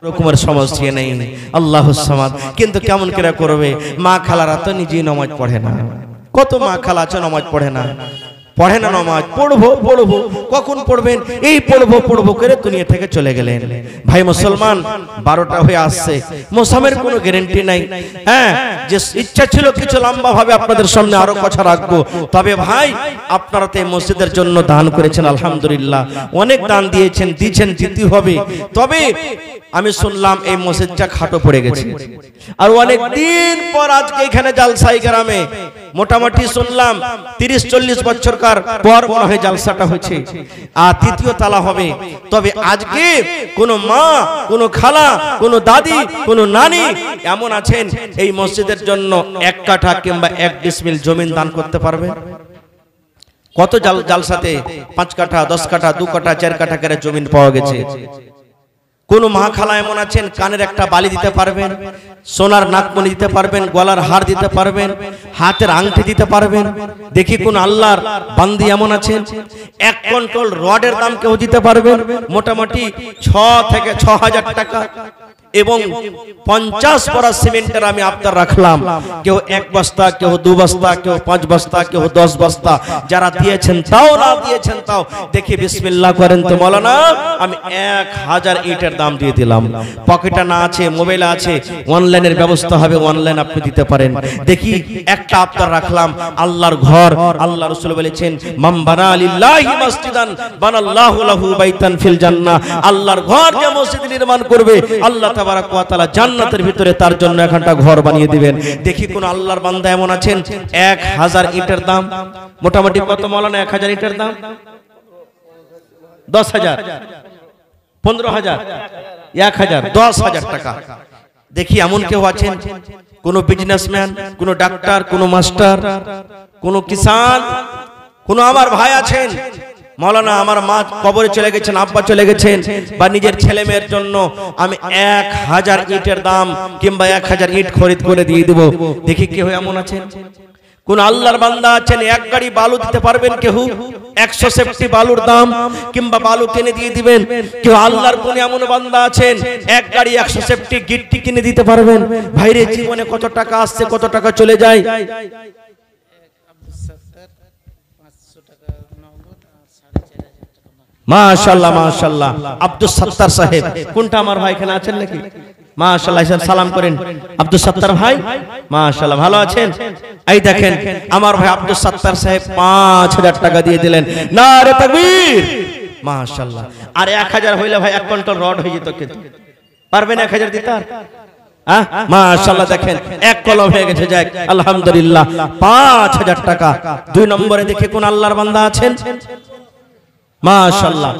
S1: রকমের সমস্যা নেই, আল্লাহুস সামাদ। কিন্তু কেমন করে করবে? মা খালারা তো নিজেই নামাজ পড়ে না, কত মা খালা আছে নামাজ পড়ে না, পড়ে না নামাজ, পড়বো পড়বো, কখন পড়বেন? এই পড়বো পড়বো করে দুনিয়া থেকে চলে গেলেন। ভাই মুসলমান, 12টা হয়ে আসছে, মৌসুমের কোনো গ্যারান্টি নাই। হ্যাঁ, যে ইচ্ছা ছিল কিছু লম্বা ভাবে আপনাদের সামনে আরো কথা রাখবো, তবে ভাই আপনারা তো এই মসজিদের জন্য দান করেছেন, আলহামদুলিল্লাহ, অনেক দান দিয়েছেন, দিচ্ছেন, দিতে হবে। তবে আমি শুনলাম এই মসজিদটা খাটো পড়ে গেছে, আর অনেক দিন পর আজকে এখানে জালসাই গ্রামে মোটামুটি শুনলাম 30-40 বছরকার পর মনে হয় জালসাটা হয়েছে, আর 3য় তালা হবে। তবে আজকে কোন মা, কোন খালা, কোন দাদি, কোন নানি এমন আছেন এই মসজিদের জন্য 1 কাঠা কিংবা 1 ডিসমিল জমিন দান করতে পারবে? কত জালসাতে 5 কাঠা, 10 কাঠা, 2 কাঠা, 4 কাঠা করে জমিন পাওয়া গেছে। কোন মা খালা এমন আছেন কানের একটা বালি দিতে পারবেন, সোনার নাকমণি দিতে পারবেন, গলার হার দিতে পারবেন, হাতের আংটি দিতে পারবেন? দেখি কোন আল্লাহর বান্দি এমন আছেন এক কন্ট্রোল রডের দাম কেউ দিতে পারবেন? মোটামুটি 6 থেকে 6000 টাকা এবং 50 পরা সিমেন্টের আমি আপনার রাখলাম। কেউ 1 বস্তা, কেউ 2 বস্তা, কেউ 5 বস্তা, কেউ 10 বস্তা। যারা দিয়েছেন তাও, না দিয়েছেন তাও, দেখি বিসমিল্লাহ করেন তো মাওলানা আমি 1000 ইটের দাম দিয়ে দিলাম। পকেটে না আছে, মোবাইলে আছে, অনলাইনের ব্যবস্থা হবে, অনলাইন আপনি দিতে পারেন। দেখি একটা আপনার রাখলাম আল্লাহর ঘর। আল্লাহ রাসূল বলেছেন মান বানা লিল্লাহি মসজিদান বানাল্লাহু লাহু বাইতান ফিল জান্নাহ। আল্লাহর ঘর যে মসজিদ নির্মাণ করবে আল্লাহ তাবারাক ওয়া তাআলা জান্নাতের ভিতরে তার জন্য একটা ঘর বানিয়ে দিবেন। দেখি কোন আল্লাহর বান্দা এমন আছেন 1000 ইটের দাম মোটামুটি কত মাওলানা? 1000 ইটের দাম 10000, 15000, 1000, 10000 টাকা। দেখি এমন কেউ আছেন, কোন বিজনেসম্যান, কোন ডাক্তার, কোন মাস্টার, কোন কিষান, কোন আমার ভাই আছেন মাওলানা আমার মা কবরে চলে গেছেন, আব্বা চলে গেছেন, বা নিজের ছেলে মেয়ের জন্য আমি 1000 ইটের দাম কিংবা 1000 ইট খরিদ করে দিয়ে দেব। দেখি কেউ এমন আছেন? কোন আল্লাহর বান্দা আছেন এক গাড়ি বালু দিতে পারবেন? কেউ 100 সেফটি বালুর দাম কিংবা বালু কিনে দিয়ে দিবেন? কেউ আল্লাহর কোন এমন বান্দা আছেন এক গাড়ি 100 সেফটি গিট্টি কিনে দিতে পারবেন? ভাইরে জীবনে কত টাকা আসছে, কত টাকা চলে যায়। মাশাআল্লাহ মাশাআল্লাহ, আব্দুল সত্তার সাহেব কোনটা আমার ভাই এখানে আছেন নাকি? মাশাআল্লাহ, সালাম করেন আব্দুল সত্তার ভাই। মাশাআল্লাহ, ভালো আছেন? এই দেখেন আমার ভাই আব্দুল সত্তার সাহেব 5000 টাকা দিয়ে দিলেন। নারে তাকবীর, মাশাআল্লাহ। আর 1000 হইলে ভাই 1 কুইন্টাল রড হয়ে যেত। কিন্তু পারবেন 1000 দিতে? হ্যাঁ মাশাআল্লাহ, দেখেন এক কলম হয়ে গেছে। যাক আলহামদুলিল্লাহ, 5000 টাকা। 2 নম্বরে দেখে কোন আল্লাহর বান্দা আছেন? মাশাআল্লাহ,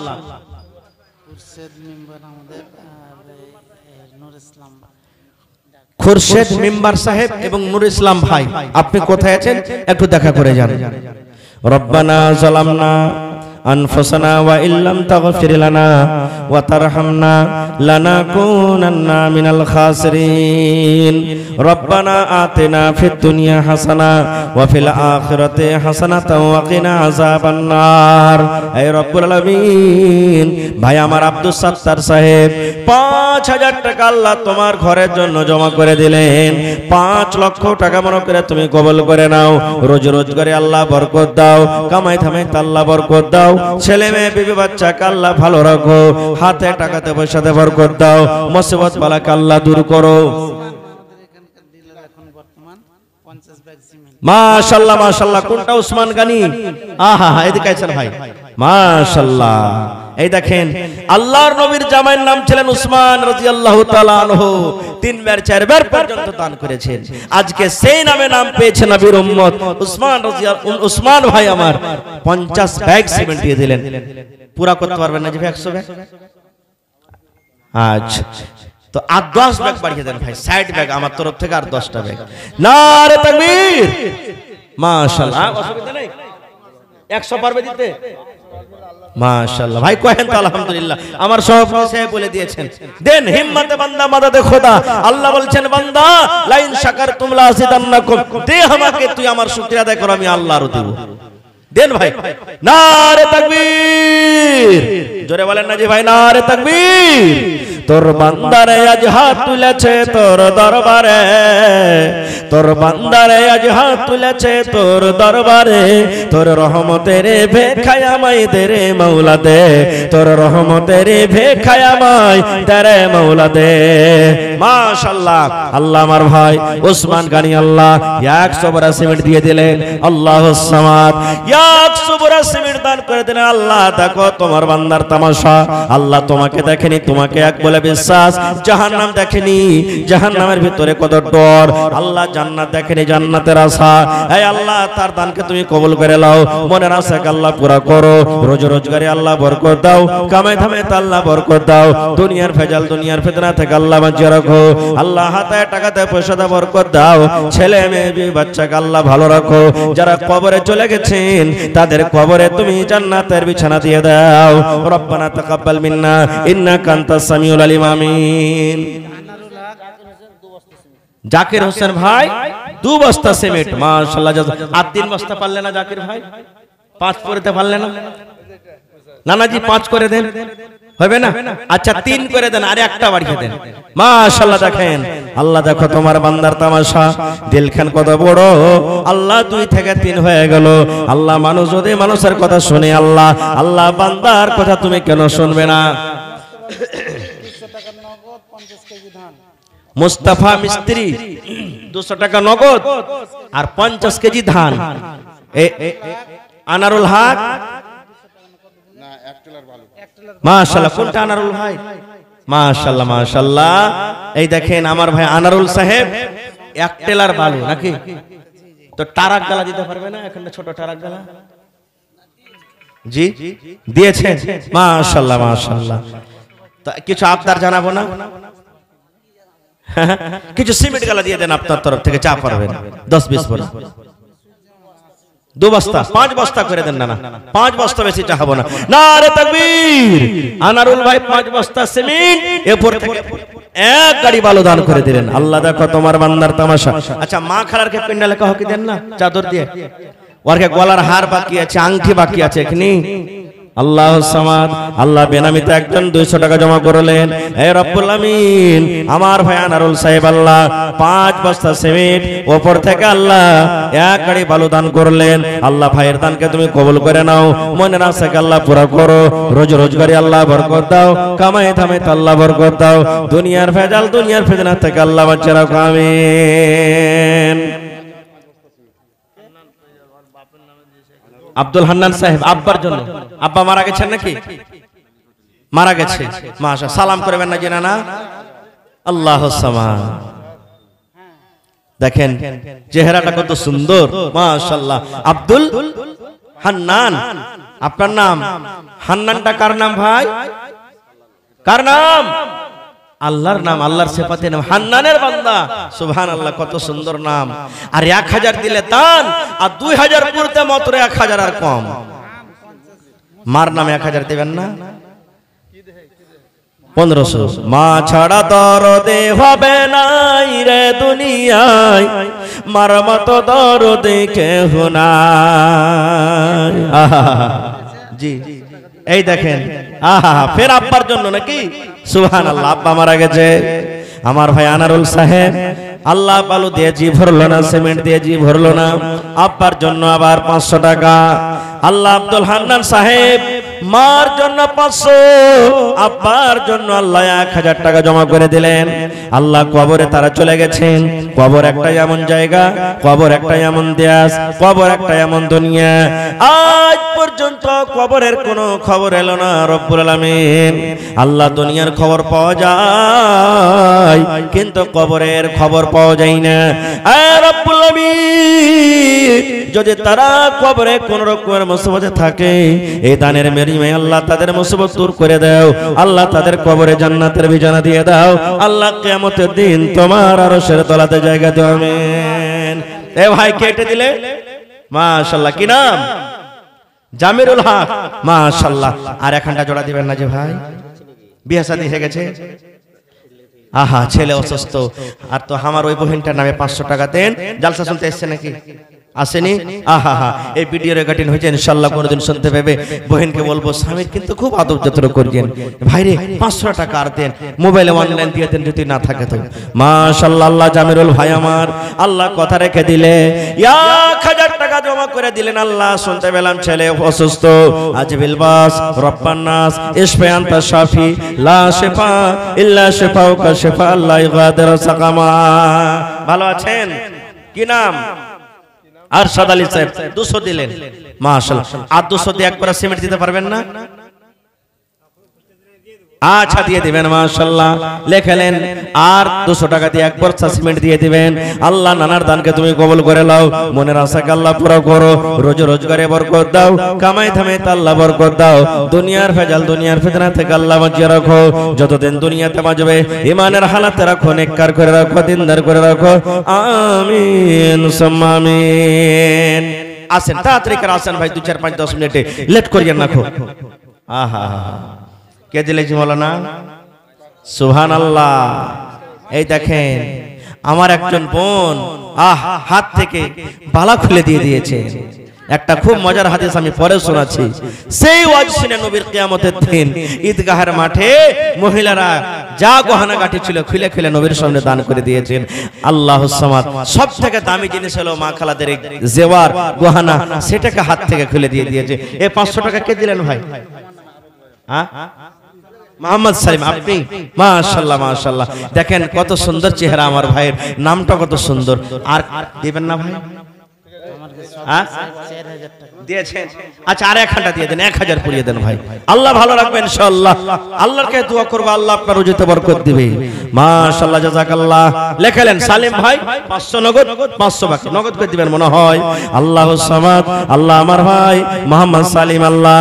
S1: খুরশেদ মেম্বার সাহেব এবং নূর ইসলাম ভাই, আপনি কোথায় আছেন একটু দেখা করে যান। রব্বানা যালামনা আনফুসানা ওয়া ইল্লাম তাগফির লানা ওয়া তারহামনা লানাকুনান্না মিনাল খাসিরিন। রব্বানা আতিনা ফিদ দুনিয়া হাসানা ওয়া ফিল আখিরাতি হাসানাতাও ওয়া কিনা আযাবান নার। হে রব্বুল আলামিন, ভাই আমার আব্দুল সত্তার সাহেব 5000 টাকা আল্লাহ তোমার ঘরের জন্য জমা করে দিলেন। 5 লক্ষ টাকা মনে করে তুমি কবুল করে নাও। রোজ রোজগারে আল্লাহ বরকত দাও, কামাই ধামাই আল্লাহ বরকত দাও, ছেলে মেয়ে বিবি বাচ্চাকে আল্লাহ ভালো রাখো, হাতে টাকাতে পয়সাতে বরকত দাও, মুসিবত বালাকে আল্লাহ দূর করো। মাশাআল্লাহ মাশাআল্লাহ, কোনটা উসমান গানি? আহা এদিকে আছেন ভাই, মাশাআল্লাহ। এই দেখেন আল্লাহর নবীর জামাইয়ের নাম ছিলেন উসমান রাদিয়াল্লাহু তাআলা আনহু। 3 বার 4 বার পর্যন্ত দান করেছেন। আজকে সেই নামে নাম পেয়েছে নবীর উম্মত উসমান রাদিয়াল্লাহু। উসমান ভাই আমার 50 ব্যাগ সিমেন্ট দিয়ে দিলেন। পুরা করতে পারবেন না যে 100 ব্যাগ? আচ্ছা, তো আর 10 ব্যাগ বাড়িয়ে দেন ভাই, 60 ব্যাগ আমার তরফ থেকে, আর 10টা ব্যাগ। নারে তাকবীর, মাশাআল্লাহ। অসুবিধা নেই, 100 পারবে দিতে? মাশাআল্লাহ ভাই, কহেন তো আলহামদুলিল্লাহ। আমার সভাপতি সাহেব বলে দিয়েছেন দেন হিম্মতে বান্দা মাদাদে খোদা। আল্লাহ বলছেন বান্দা লাইন শাকারতুম লাযিদান্নাকুম, দে আমাকে, তুই আমার শুকরিয়া আদায় কর, আমি আল্লাহ আরো দেব। দেন ভাই, নারে তাকবীর, জোরে বলেন না জি ভাই, নারে তাকবীর। তোর বান্দারে আজ হাত তুলেছে তোর দরবারে, তোর বান্দারে আজ হাত তুলেছে তোর দরবারে, তোর রহমতের ভিখায় আমায় দে রে মাওলা দে, তোর রহমতের ভিখায় আমায় দে রে মাওলা দে। মাশাআল্লাহ, আল্লাহ আমার ভাই উসমান গানি আল্লাহ 100 বড়া সিমেন্ট দিয়ে দিলেন। আল্লাহুস সামাদ, 100 বড়া সিমেন্ট দান করে দিলেন। আল্লাহ দেখো তোমার বান্দার তামাশা, আল্লাহ তোমাকে দেখেনি, তোমাকে এক বলে বিশ্বাস, জাহান্নাম দেখেনি, জাহান্নামের ভিতরে কত ডর, আল্লাহ জান্নাত দেখেনি, জান্নাতের আশা। হে আল্লাহ তার দানকে তুমি কবুল করে নাও, মনের আশাকে আল্লাহ পুরা করো, রোজ রোজগারে আল্লাহ বরকত দাও, কামাই ধামাই আল্লাহ বরকত দাও, দুনিয়ার ভেজাল দুনিয়ার ফিতনা থেকে আল্লাহ বাঁচিয়ে রাখো। আল্লাহ হাতে টাকাতে পয়সাতে বরকত দাও, ছেলে মেয়ে বাচ্চাকে আল্লাহ ভালো রাখো। যারা কবরে চলে গেছেন তাদের কবরে তুমি জান্নাতের বিছানা দিয়ে দাও। রব্বানা তাকাব্বাল মিন্না ইন্নাকা আনতাস সামিউল আলিম আমিন। জাকির হোসেন ভাই 2 বস্তা সিমেন্ট মাশাআল্লাহ। আর 3 বস্তা পারলে না জাকির ভাই? 5 করতে পারলে না? নানাজি 5 করে দেন, হবে না? আচ্ছা 3 করে দেন, আর একটা বাড়িয়ে দেন। মাশাআল্লাহ। দেখেন আল্লাহ, দেখো তোমার বান্দার তামাশা, দিলখান কত বড়। আল্লাহ 2 থেকে 3 হয়ে গেল। আল্লাহ মানুষ যদি মানুষের কথা শুনে, আল্লাহ আল্লাহ বান্দার কথা তুমি কেন শুনবে না? মুস্তাফা মিস্ত্রি 200 টাকা নগদ আর 50 কেজি ধান। আনারুল হক মাশাআল্লাহ। কোনটা আনারুল ভাই? মাশাআল্লাহ মাশাআল্লাহ। এই দেখেন আমার ভাই আনারুল সাহেব 1 টেলার বালু নাকি? তো টারাক গালা দিতে পারবে না? এখানে ছোট টারাক গালা জি দিয়েছেন মাশাআল্লাহ মাশাআল্লাহ। তো কিছু আবদার জানাবো না? কিছু সিমেন্ট গালা দিয়ে দেন আপনার তরফ থেকে, চা পারবেন 10-20 পরে। 2 বস্তা 5 বস্তা করে দেন। না 5 বস্তা বেশি চাহাবো না। নারে তাকবীর। আনারুল ভাই 5 বস্তা সিমেন্ট এরপর থেকে 1 গাড়ি বালু দান করে দিলেন। আল্লাহ দেখো তোমার বান্দার তামাশা। আচ্ছা মা খালারকে পিন্ডালে কহ কি দেন না চাদর দিয়ে? ওরকে গলার হার বাকি আছে, আংটি বাকি আছে এখানে। আল্লাহ সামাদ। আল্লাহ বেনামিতে একজন 200 টাকা জমা করলেন। হে রব্বুল আমিন, আমার ভাই আনারুল সাহেব আল্লাহ 5 বস্তা সিমেন্ট, ওপর থেকে আল্লাহ 1 গাড়ি বালু দান করলেন। আল্লাহ ভাইয়ের দানকে তুমি কবুল করে নাও, মনের আশাকে আল্লাহ পুরা করো। রোজগারে আল্লাহ বরকত দাও, কামাই ধামে আল্লাহ বরকত দাও। দুনিয়ার ভেজাল, দুনিয়ার ফিতনা থেকে আল্লাহ বাঁচিয়ে রাখো, আমিন। আব্দুল হান্নান সাহেব আব্বার জন্য। আব্বা মারা গেছেন নাকি? মারা গেছে। মাশাআল্লাহ। সালাম করবেন না জানা না? আল্লাহুস সামাদ। দেখেন চেহারাটা কত সুন্দর মাশাআল্লাহ। আব্দুল হান্নান আপনার নাম। হান্নানটা কার নাম ভাই? কার নাম? আল্লাহর নাম, আল্লাহর সিফাতে নাম। হান্নানের বান্দা। সুবহানাল্লাহ, কত সুন্দর নাম। আর 1000 দিলে দান, আর 2000 পড়তে মাত্র 1000 আর কম। মার নামে 1000 দিবেন না? 1500। মা ছাড়া দরদে হবে নাই রে দুনিয়ায়, মার মতো দরদে কেহ নাই। জি এই দেখেন আহা, ফের আব্বার জন্য নাকি? সুবহানাল্লাহ। আব্বা মারা গেছে আমার ভাই আনারুল সাহেব। আল্লাহ বালু দিয়ে জি ভরলো না, সিমেন্ট দিয়ে জি ভরলো না। আব্বার জন্য আবার 500 টাকা। আল্লাহ আব্দুল হান্নান সাহেব মার জন্য 500, আব্বার জন্য আল্লাহ 1000 টাকা জমা করে দিলেন। আল্লাহ কবরে তারা চলে গেছেন। কবর একটা এমন জায়গা, কবর একটা এমন দেশ, কবর একটা এমন দুনিয়া। আজ পর্যন্ত কবরের কোনো খবর এলো না রব্বুল আলামিন। আল্লাহ দুনিয়ার খবর পাওয়া যায়, কিন্তু কবরের খবর পাওয়া যায় না। রব্বুল আলামিন যদি তারা কবরে কোন রকমের মুসিবতে থাকে, এই দানের বিনিময়ে আল্লাহ তাদের মুসিবত দূর করে দাও। আল্লাহ তাদের কবরে জান্নাতের বিছানা দিয়ে দাও। আল্লাহ কিয়ামতের দিন তোমার আরশের তলাতে জায়গা দাও, আমিন। এ ভাই কেটে দিলে মাশাআল্লাহ। কি নাম? জামিরুল হক। মাশাআল্লাহ। আর এখানটা জোড়া দিবেন না যে ভাই? বিয়ে শাদী হয়ে গেছে। আহা, ছেলে অসুস্থ। আর তো আমার ওই বহিনটার নামে 500 টাকা দেন। জালসা শুনতে এসছে নাকি? আসেনি? আহা হা, এই ভিডিও রেকর্ডিং হয়েছে, ইনশাআল্লাহ কোনদিন শুনতে পাবে। বহিনকে বলবো স্বামীর কিন্তু খুব আদব যত্ন করবেন। ভাইরে 500 টাকা আর দেন, মোবাইলে অনলাইন দিয়ে দেন যদি না থাকে তো। মাশাআল্লাহ। আল্লাহ জামিরুল ভাই আমার আল্লাহ কথা রেখে দিলে 1000 টাকা জমা করে দিলেন। আল্লাহ শুনতে পেলাম ছেলে অসুস্থ। আজবিল বাস রব্বান নাস ইশফি আনতা শাফি লা শিফা ইল্লা শিফাউকা শিফা লা ইগাদিরু সাকামা। ভালো আছেন? কি নাম? আরশাদ আলী সাহেব 200 দিলেন। মাশাআল্লাহ। আর 200 দিয়ে একবার সিমেন্ট দিতে পারবেন না? আচ্ছা দিয়ে দিবেন। মাশাআল্লাহ। লেখলেন আর 200 টাকা দিয়ে একবার সিমেন্ট দিয়ে দিবেন। আল্লাহ নানার দানকে তুমি কবুল করে নাও, মনের আশাকে আল্লাহ পুরো করো। রোজগারে বরকত দাও, কামাই ধামে আল্লাহ বরকত দাও। দুনিয়ার ভেজাল, দুনিয়ার ফিতনা থেকে আল্লাহ বাঁচিয়ে রাখো। যতদিন দুনিয়াতে বাঁচবে ইমানের হালাতে রাখো, নেককার করে রাখো, দিনদার করে রাখো, আমিন সুম্মা আমিন। আসেন তাড়াতাড়ি করে আসেন ভাই, 2, 4, 5, 10 মিনিটে লেট করিয়েন না। আহা কে দিলেছি মৌলানা? সুবহানাল্লাহ। এই দেখেন আমার একজন বোন হাত থেকে বালা খুলে দিয়ে দিয়েছে। একটা খুব মজার হাদিস আমি পরে শোনাচ্ছি। সেই ওয়াজ শুনে নবীর কিয়ামতের দিন ঈদগাহের মাঠে মহিলারা যা গহনা গাঁঠি ছিল খুলে খুলে নবীর সামনে দান করে দিয়েছেন। আল্লাহুস সামাদ। সবথেকে দামি জিনিস হলো মা খালাদের জেওয়ার গহনা, সেটাকে হাত থেকে খুলে দিয়ে দিয়েছে। এই 500 টাকা কে দিলেন ভাই? হ্যাঁ, মোহাম্মদ সালিম, আপনি? মাশাআল্লাহ মাশাআল্লাহ। দেখেন কত সুন্দর চেহারা আমার ভাইয়ের, নামটা কত সুন্দর। আর দিবেন না ভাই? দিয়েছেন? আচ্ছা আর 1000 দিয়ে দেন, 1000 পুরিয়ে দেন ভাই। আল্লাহ ভালো রাখবেন ইনশাআল্লাহ। আল্লাহকে দোয়া করব, আল্লাহ আপনার রুজিতে বরকত দিবে। মাশাআল্লাহ, জাযাকাল্লাহ। লেখালেন সালিম ভাই 500 নগদ, 500 বাকি। নগদ করে দিবেন মনে হয়। আল্লাহুস সামাদ। আল্লাহ আমার ভাই মোহাম্মদ সালিম আল্লাহ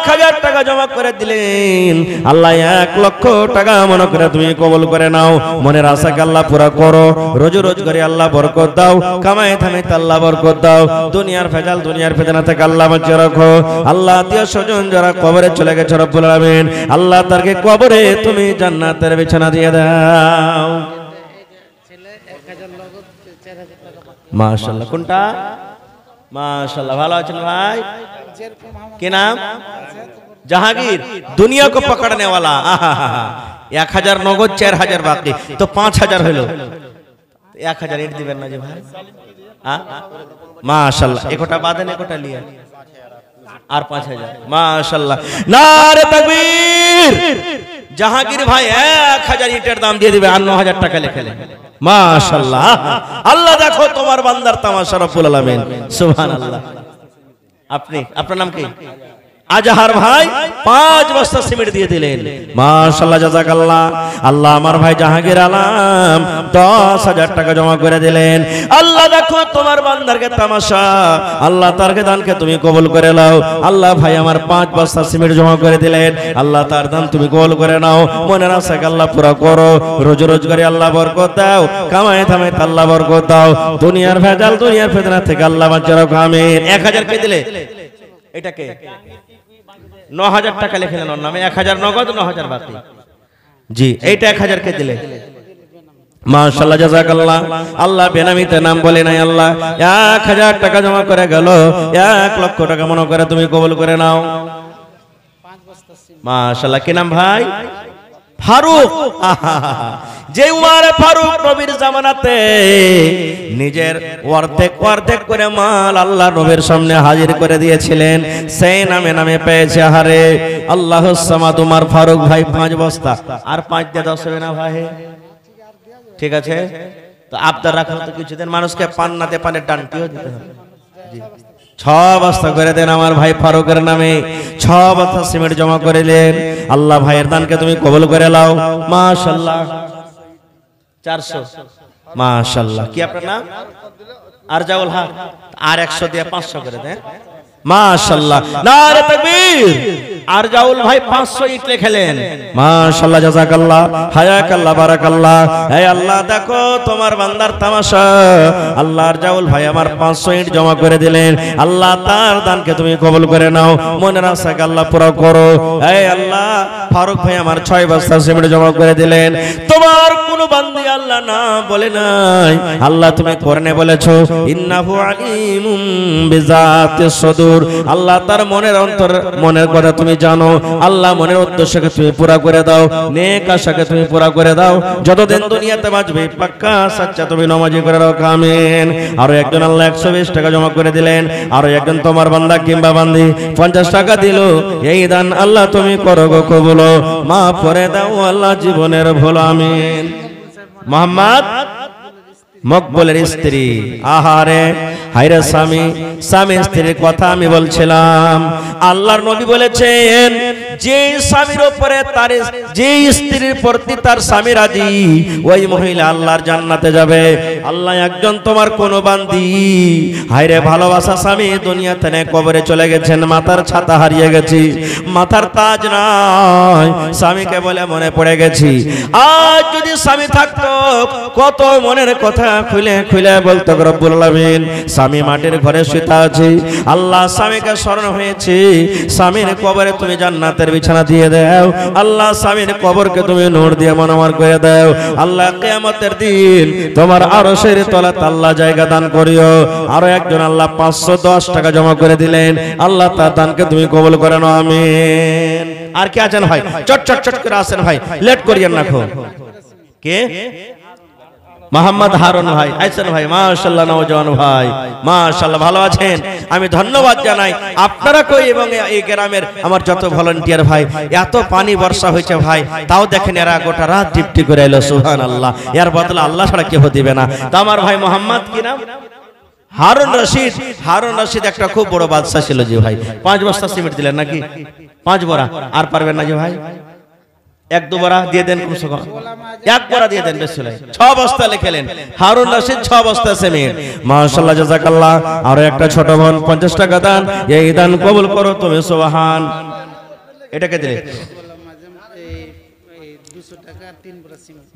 S1: 1000 টাকা জমা করে দিলেন। আল্লাহ 1 লক্ষ টাকা মনে করে তুমি কবুল করে নাও। মনের আশাকে আল্লাহ পুরা করো। রোজ রোজ করে আল্লাহ বরকত দাও, কামাই থামে আল্লাহ বরকত দাও। দুনিয়ার ভেজাল, দুনিয়ার ফিতনা থেকে আল্লাহ বাঁচিয়ে রাখো। আল্লাহ আত্মীয় স্বজন যারা কবরে চলে গেছে রব্বুল আলামিন, আল্লাহ তারকে কবরে তুমি জান্নাতের বিছানা দিয়ে দাও। মাশাআল্লাহ। কোনটা? মাশাআল্লাহ, ভালো আছেন ভাই? কি নাম? জাহাঙ্গীর। দুনিয়া को पकड़ने वाला। 1000 নগদ, 4000 বাকি, তো 5000 হলো। 1000 ইট দিবেন না যে ভাই? মাশাআল্লাহ। একটা বাদেন, একটা লিয়া আর 5000। মাশাআল্লাহ, নারে তাকবীর। জাহাঙ্গীর ভাই 1000 ইটের দাম দিয়ে দিবে আর 9000 টাকা লিখেলেন। মাশাআল্লাহ। আল্লাহ দেখো তোমার বান্দার তামাশা রব্বুল আলামিন। সুবহানাল্লাহ। আপনি, আপনার নাম কি? আজহার ভাই 5 বস্তা সিমেন্ট দিয়ে দিলেন। মাশাআল্লাহ, জাযাকাল্লাহ। আল্লাহ আমার ভাই জাহাঙ্গীর আলম 10000 টাকা জমা করে দিলেন। আল্লাহ দেখো তোমার বান্দারকে তামাশা, আল্লাহ তারকে দানকে তুমি কবুল করে নাও। আল্লাহ ভাই আমার 5 বস্তা সিমেন্ট জমা করে দিলেন। আল্লাহ তার দান তুমি কবুল করে নাও। মনের আশাকে আল্লাহ পুরা করো। রোজ রোজ করে আল্লাহ বরকত দাও, কামাই থামাই আল্লাহ বরকত দাও। দুনিয়ার ভেজাল, দুনিয়ার ফিতনা থেকে আল্লাহ বাঁচিয়ে রাখো। আমিন। 1000 কে দিলে? এটাকে 9000 টাকা লিখলেন ওর নামে। 1000 নগদ, 9000 বাকি। জি, এইটা 1000 কে দিলে? মাশাআল্লাহ, জাযাকাল্লাহ। আল্লাহ বেনামিতে নাম বলে নাই। আল্লাহ 1000 টাকা জমা করে গেল। 1 লক্ষ টাকা মনে করে তুমি কবুল করে নাও। মাশাআল্লাহ। কি নাম ভাই? ফারুক। যে উমর ফারুক নবীর জামানাতে নিজের অর্ধেক করে মাল আল্লাহ নবীর সামনে হাজির করে দিয়েছিলেন, সেই নামে পেয়েছে। হারে আল্লাহুস সামাদ। উমর ফারুক ভাই 5 বস্তা আর 5 দিয়ে 10 হবে না ভাই? ঠিক আছে, তো আপনার রাখুন তো কিছুদিন মানুষকে পান্নাতে পানের ডান্টিও দিতে হবে। জি, 6 বস্তা করে দেন আমার ভাই ফারুকের নামে। 6 বস্তা সিমেন্ট জমা করে দিলেন। আল্লাহ ভাইয়ের দানকে তুমি কবুল করে নাও। মাশাআল্লাহ। 400। মাশাআল্লাহ। কি আপনার নাম? আরজাউল হক। আর 100 দিয়ে 500 করে দেন। মাশাআল্লাহ, নারে তাকবীর। আরজাউল ভাই 500 ইট লিখলেন। মাশাআল্লাহ, জাযাকাল্লাহ, হায়াকাল্লাহ, বারাকাল্লাহ। হে আল্লাহ দেখো তোমার বান্দার তামাশা। আল্লাহ আরজাউল ভাই আমার 500 ইট জমা করে দিলেন। আল্লাহ তার দানকে তুমি কবুল করে নাও। মনের আশাকে আল্লাহ পুরো করো। হে আল্লাহ ফারুক ভাই আমার 6 বস্তা সিমেন্ট জমা করে দিলেন। তোমার কোন বান্দি আল্লাহ না বলে নাই, আল্লাহ তুমি করনে বলেছো। ইন্নাহু আলিমুম বিযাতিস সুদূর। আল্লাহ তার মনের অন্তর, মনের কথা তুমি জানো। আল্লাহ মনের উদ্দেশ্যকে তুমি পুরা করে দাও, নেক আশাকে তুমি পুরা করে দাও। যতদিন দুনিয়াতে বাঁচবে পাক্কা সাচ্চা তুমি নামাজি করে রাখো। আমিন। আরো একজন আল্লাহ 120 টাকা জমা করে দিলেন। আরো একজন তোমার বান্দা কিংবা বান্দি 50 টাকা দিল। এই দান আল্লাহ তুমি করো গো কবুল, মাফ করে দাও আল্লাহ জীবনের ভুল। আমিন। মোহাম্মদ মকবুলের স্ত্রী। আহারে হায়রে স্বামী স্ত্রীর কথা আমি বলছিলাম। আল্লাহর নবী বলেছেন যে স্বামীর উপরে তার, যে স্ত্রীর প্রতি তার স্বামী রাজি, ওই মহিলা আল্লাহর জান্নাতে যাবে। আল্লাহ একজন তোমার কোন বান্দি হায়রে ভালোবাসা স্বামী দুনিয়াতে নেই, কবরে চলে গেছেন, মাথার ছাতা হারিয়ে গেছি, মাথার তাজ নাই, স্বামীকে বলে মনে পড়ে গেছি। আজ যদি স্বামী থাকতো কত মনের কথা চোখটা খুলে খুলে বলতো রব্বুল আলামিন, স্বামী মাটির ঘরে শুতে আছে, আল্লাহ স্বামীকে স্মরণ হয়েছে, স্বামীর কবরে তুমি জান্নাতের বিছানা দিয়ে দাও, আল্লাহ স্বামীর কবরকে তুমি নূর দিয়ে মনোমর করে দাও, আল্লাহ কিয়ামতের দিন তোমার আরশের তলাতে আল্লাহ জায়গা দান করিও। আরো একজন আল্লাহ 510 টাকা জমা করে দিলেন, আল্লাহ তার দানকে তুমি কবুল করে নাও, আমিন। আর কে আছেন ভাই? চট চট চট করে আসেন ভাই, লেট করিয়েন না। কে? মোহাম্মদ হারুন ভাই আছেন ভাই, মাশাআল্লাহ। নওজওয়ান ভাই মাশাআল্লাহ, ভালো আছেন? আমি ধন্যবাদ জানাই আপনারা কই এবং এই গ্রামের আমার যত ভলান্টিয়ার ভাই। এত পানি বর্ষা হয়েছে ভাই, তাও দেখেন এরা গোটা রাত ডিউটি করে এলো, সুবহানাল্লাহ। এর বদলে আল্লাহ ছাড়া কেউ দিবে না। তো আমার ভাই মোহাম্মদ কি নাম? হারুন রশিদ। হারুন রশিদ একটা খুব বড় বাদশা ছিল জি ভাই। 5 বস্তা সিমেন্ট দিলেন নাকি? 5 বড়া। আর পারবেন না জি ভাই? 1-2 বড়া দিয়ে দেন, কমসে কম 1 বড়া দিয়ে দেন, বেশ চলে। 6 বস্তা লিখলেন হারুন রশিদ, 6 বস্তা সিমেন্ট। মাশাআল্লাহ, জাযাকাল্লাহ। আর একটা ছোট বোন 50 টাকা দান, এই দান কবুল করো তুমি, সুবহান। এটাকে দিলে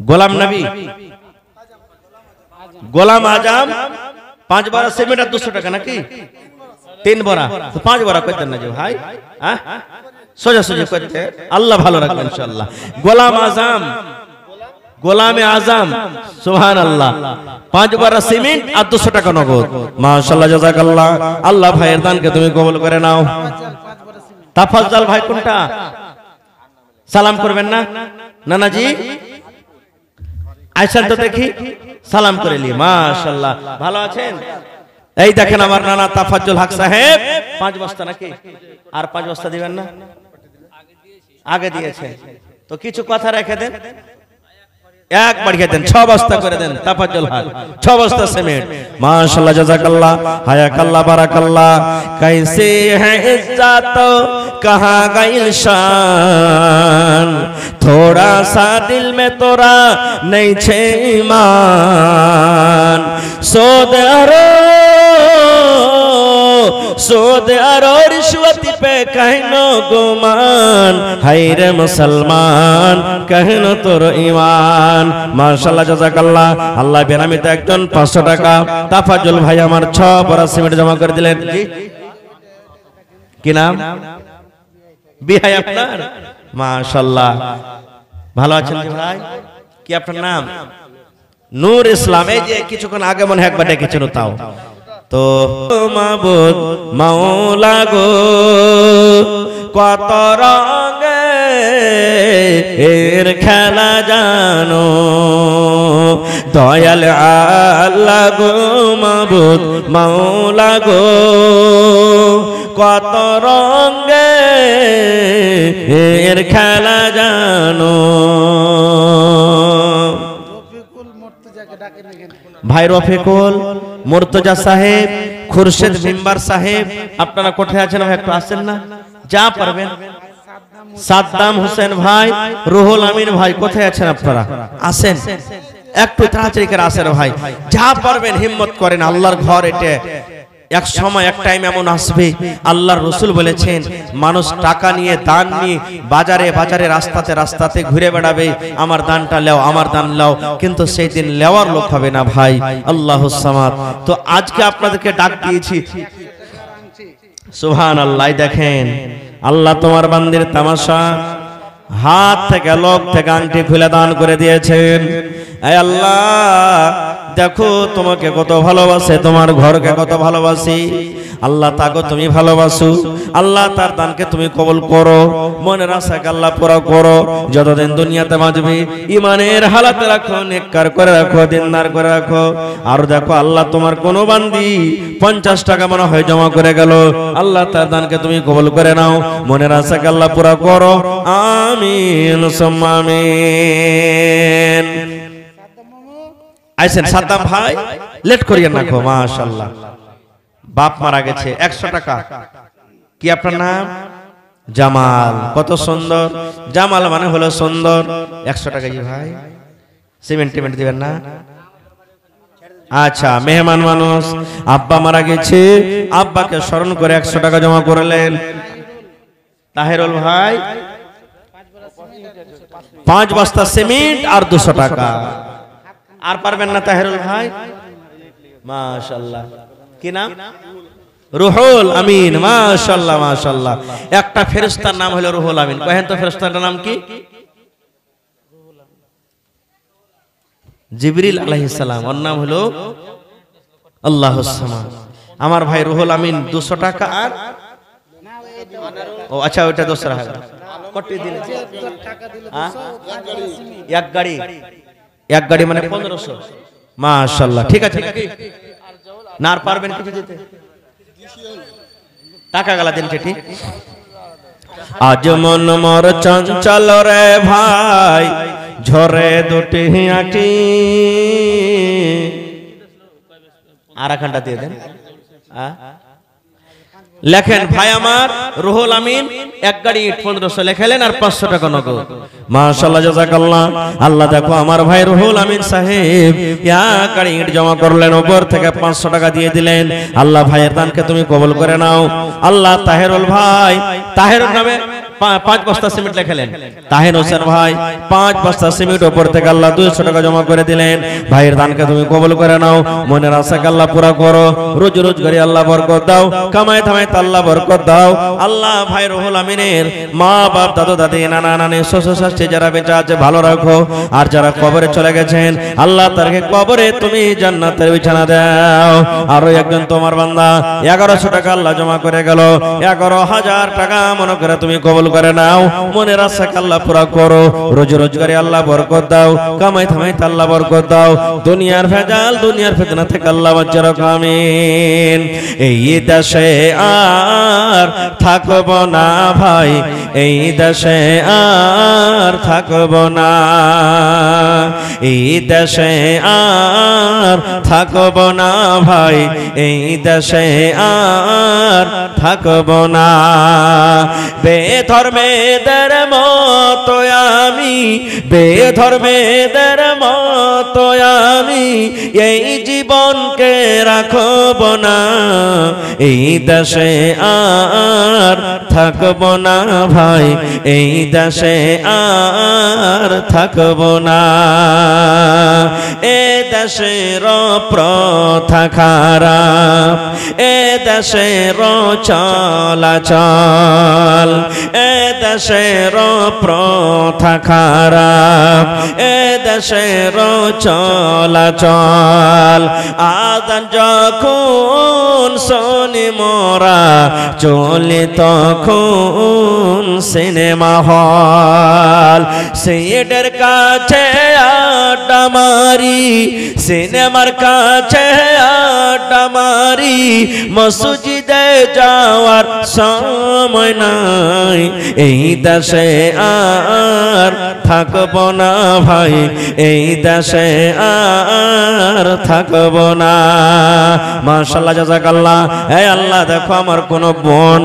S1: গোলাম নবী, গোলাম আজম 5 বড়া সিমেন্ট আর 200 টাকা নাকি? 3 বড়া, 5 বড়া কইতেন না যে ভাই? হ্যাঁ, সোজা সোজা করতে, আল্লাহ ভালো রাখবেন ইনশাআল্লাহ। গোলাম আজম, গোলামে আজম, সুবহানাল্লাহ। 5 বড়া সিমেন্ট আর 200 টাকা নগদ। মাশাআল্লাহ, জাযাকাল্লাহ। আল্লাহ ভাইয়ের দানকে তুমি কবুল করে নাও। তাফাজ্জল ভাই কোনটা? সালাম করবেন না নানাজি? আইসান তো দেখি, সালাম করে লি। মাশাআল্লাহ, ভালো আছেন? এই দেখেন আমার নানা তাফাজ্জুল হক সাহেব, 5 বস্তা নাকি? আর 5 বস্তা দিবেন না? আগে দিয়েছে তো কিছু কথা রেখে দেন, এক বাড়িয়ে দেন, 6 বস্তা করে দেন তাফাজ্জুল হক, 6 বস্তা সিমেন্ট। মাশাআল্লাহ, জাযাকাল্লাহ, হায়াকাল্লাহ, বারাকাল্লাহ। कैसे है इज्जत कहाँ गई शान, थोड़ा सा दिल में तोरा नहीं छे ईमान, सूद और रिश्वत पे कहनो गुमान, हाय रे मुसलमान कहनो तोर ईमान। माशाल्लाह, জাযাকাল্লাহ। আল্লাহ বেনামিতে একজন 500 টাকা তাফাজ্জুল ভাই আমার 6 বড়া সিমেন্ট জমা করে দিলেন। জি, কি নাম? বিহাই আপনার? মাশাআল্লাহ, ভালো আছেন ভাই? কি আপনার নাম? নূর ইসলাম। এই যে কিছুক্ষণ আগে মনে একবার ডেকেছিল, তাও তো মাবুদ মাওলা গো, কত রঙে এর খেলা জানো, দয়াল আল্লাহ গো, মাবুদ মাওলা গো, কত রঙে এর খেলা জানো। ভাই রফিকুল, মুর্তজা সাহেব, খুরশেদ মেম্বার সাহেব, আপনারা কোথায় আছেন ভাই? একটু আসেন না, যা পারবেন। সাদ্দাম হোসেন ভাই, রুহুল আমিন ভাই, কোথায় আছেন আপনারা? আসেন, একটু তাড়াতাড়ি করে আসেন ভাই, যা পারবেন হিম্মত করেন। আল্লাহর ঘর এটা, এক সময় এক টাইম এমন আসবে, আল্লাহর রাসূল বলেছেন মানুষ টাকা নিয়ে, দান নিয়ে বাজারে বাজারে রাস্তাতে রাস্তাতে ঘুরে বেড়াবে, আমার দানটা লাও, আমার দান লাও, কিন্তু সেই দিন লেওয়ার লোক হবে না ভাই। আল্লাহুস সামাদ। তো আজকে আপনাদেরকে ডাক দিয়েছি, সুবহানাল্লাহ। দেখেন আল্লাহ তোমার বান্দির তামাশা, হাত থেকে লোক থেকে আংটি খুলে দান করে দিয়েছেন। এই আল্লাহ দেখো তোমাকে কত ভালোবাসে, তোমার ঘরকে কত ভালোবাসি। আল্লাহ তাকে তুমি ভালোবাসো, আল্লাহ তার দানকে তুমি কবুল করো, মনের আশাকে আল্লাহ পুরা করো। যতদিন দুনিয়াতে বাঁচবে ইমানের হালাতে রাখো, নেককার করে রাখো, দিনদার করে রাখো। আর দেখো আল্লাহ তোমার কোন বান্দি 50 টাকা মনে হয় জমা করে গেল, আল্লাহ তার দানকে তুমি কবুল করে নাও, মনের আশাকে আল্লাহ পুরা করো, আমিন সুম্মা আমিন। আইসেন সাদ্দাম ভাই, লেট করিয়েন না গো। মাশাআল্লাহ, বাপ মারা গেছে, 100 টাকা। কি আপনার নাম? জামাল। কত সুন্দর, জামাল মানে হলো সুন্দর। 100 টাকা জি ভাই, সিমেন্ট টিমেন্ট দিবেন না? আচ্ছা, মেহমান মানুষ, আব্বা মারা গেছে, আব্বাকে স্মরণ করে 100 টাকা জমা করলেন। তাহেরুল ভাই 5 বস্তা সিমেন্ট আর 200 টাকা। আর পারবেন না তাহেরুল ভাই? মাশাআল্লাহ। কি নাম? রুহুল আমিন। মাশাআল্লাহ মাশাআল্লাহ। একটা ফেরেশতার নাম হলো রুহুল আমিন। কহেন তো ফেরেশতাটার নাম কি? জিবরিল আলাইহিস সালাম। ওর নাম হলো আল্লাহুস সামাদ। আমার ভাই রুহুল আমিন 200 টাকা। আর ও আচ্ছা, ওইটা দোসরা হবে। কত দিলে? এক গাড়ি মানে 1500। মাশাআল্লাহ। ঠিক আছে নাকি? না আর পারবেন কিছু দিতে? টাকা গালা দেন চেটি। আজ মন মোর চঞ্চল রে ভাই, ঝরে দুটি আঁটি। আর একখানটা দিয়ে দেন। লেখেন ভাই আমার রুহুল আমিন, এক গাড়ি ইট 1500 লেখালেন আর 500 টাকা নগদ। মাশাআল্লাহ জাযাকাল্লাহ। আল্লাহ দেখো আমার ভাই রুহুল আমিন সাহেব এক গাড়ি ইট জমা করলেন, উপর থেকে 500 টাকা দিয়ে দিলেন। আল্লাহ ভাইয়ের দানকে তুমি কবুল করে নাও। আল্লাহ তাহেরুল ভাই, তাহেরুল নামে 5 বস্তা সিমেন্ট লেখালেন। তাহের হোসেন ভাই 5 বস্তা সিমেন্ট, উপর থেকে আল্লাহ 200 টাকা জমা করে দিলেন। ভাইয়ের দানকে তুমি কবুল করে নাও। মনের আশাকে আল্লাহ পুরা করো। রোজ রোজ করে আল্লাহ বরকত দাও, কামাই থামাই আল্লাহ বরকত দাও। আল্লাহ ভাই রুহুল আমিনের মা বাপ, দাদু দাদি, নানা নানি, শ্বশুর শাশুড়ি যারা বেঁচে আছে ভালো রাখো। আর যারা কবরে চলে গেছেন আল্লাহ তাদেরকে কবরে তুমি জান্নাতের বিছানা দাও। আরো একজন তোমার বান্দা 1100 টাকা আল্লাহ জমা করে গেল। 11,000 টাকা মনে করে তুমি কবুল করে নাও। মনের আশাকে আল্লাহ পুরা করো। রোজ রোজগারে আল্লাহ বরকত দাও, কামাই থামাই আল্লাহ বরকত দাও। দুনিয়ার ভেজাল, দুনিয়ার ফিতনা থেকে আল্লাহ বাঁচিয়ে রাখো। আমিন। এই দেশে আর থাকব না ভাই, এই দেশে আর থাকব না, এই দেশে আর থাকব না ভাই, এই দেশে আর থাকব না। বেধর্মেদের মতো আমি, বেধর্মেদের মতো আমি এই জীবনকে রাখব না, এই দেশে আর থাকব না ভাই, এই দেশে আর থাকব না। এ দেশের প্রথা খারাপ, এ দেশের চলাচল, এ দেশের প্রথা খারাপ, এ দেশের চলাচল। আজান যখন শুনি মোরা চলি তখন সিনেমা হল, সিটের কাছে আড্ডা মারি, সিনেমার কাছে আড্ডা মারি, মসজিদে যাওয়ার সময় নাই, এই দেশে আর থাকব না ভাই, এই দেশে আর থাকব না। মাশাআল্লাহ জাযাকাল্লাহ। এই আল্লাহ দেখো আমার কোন বোন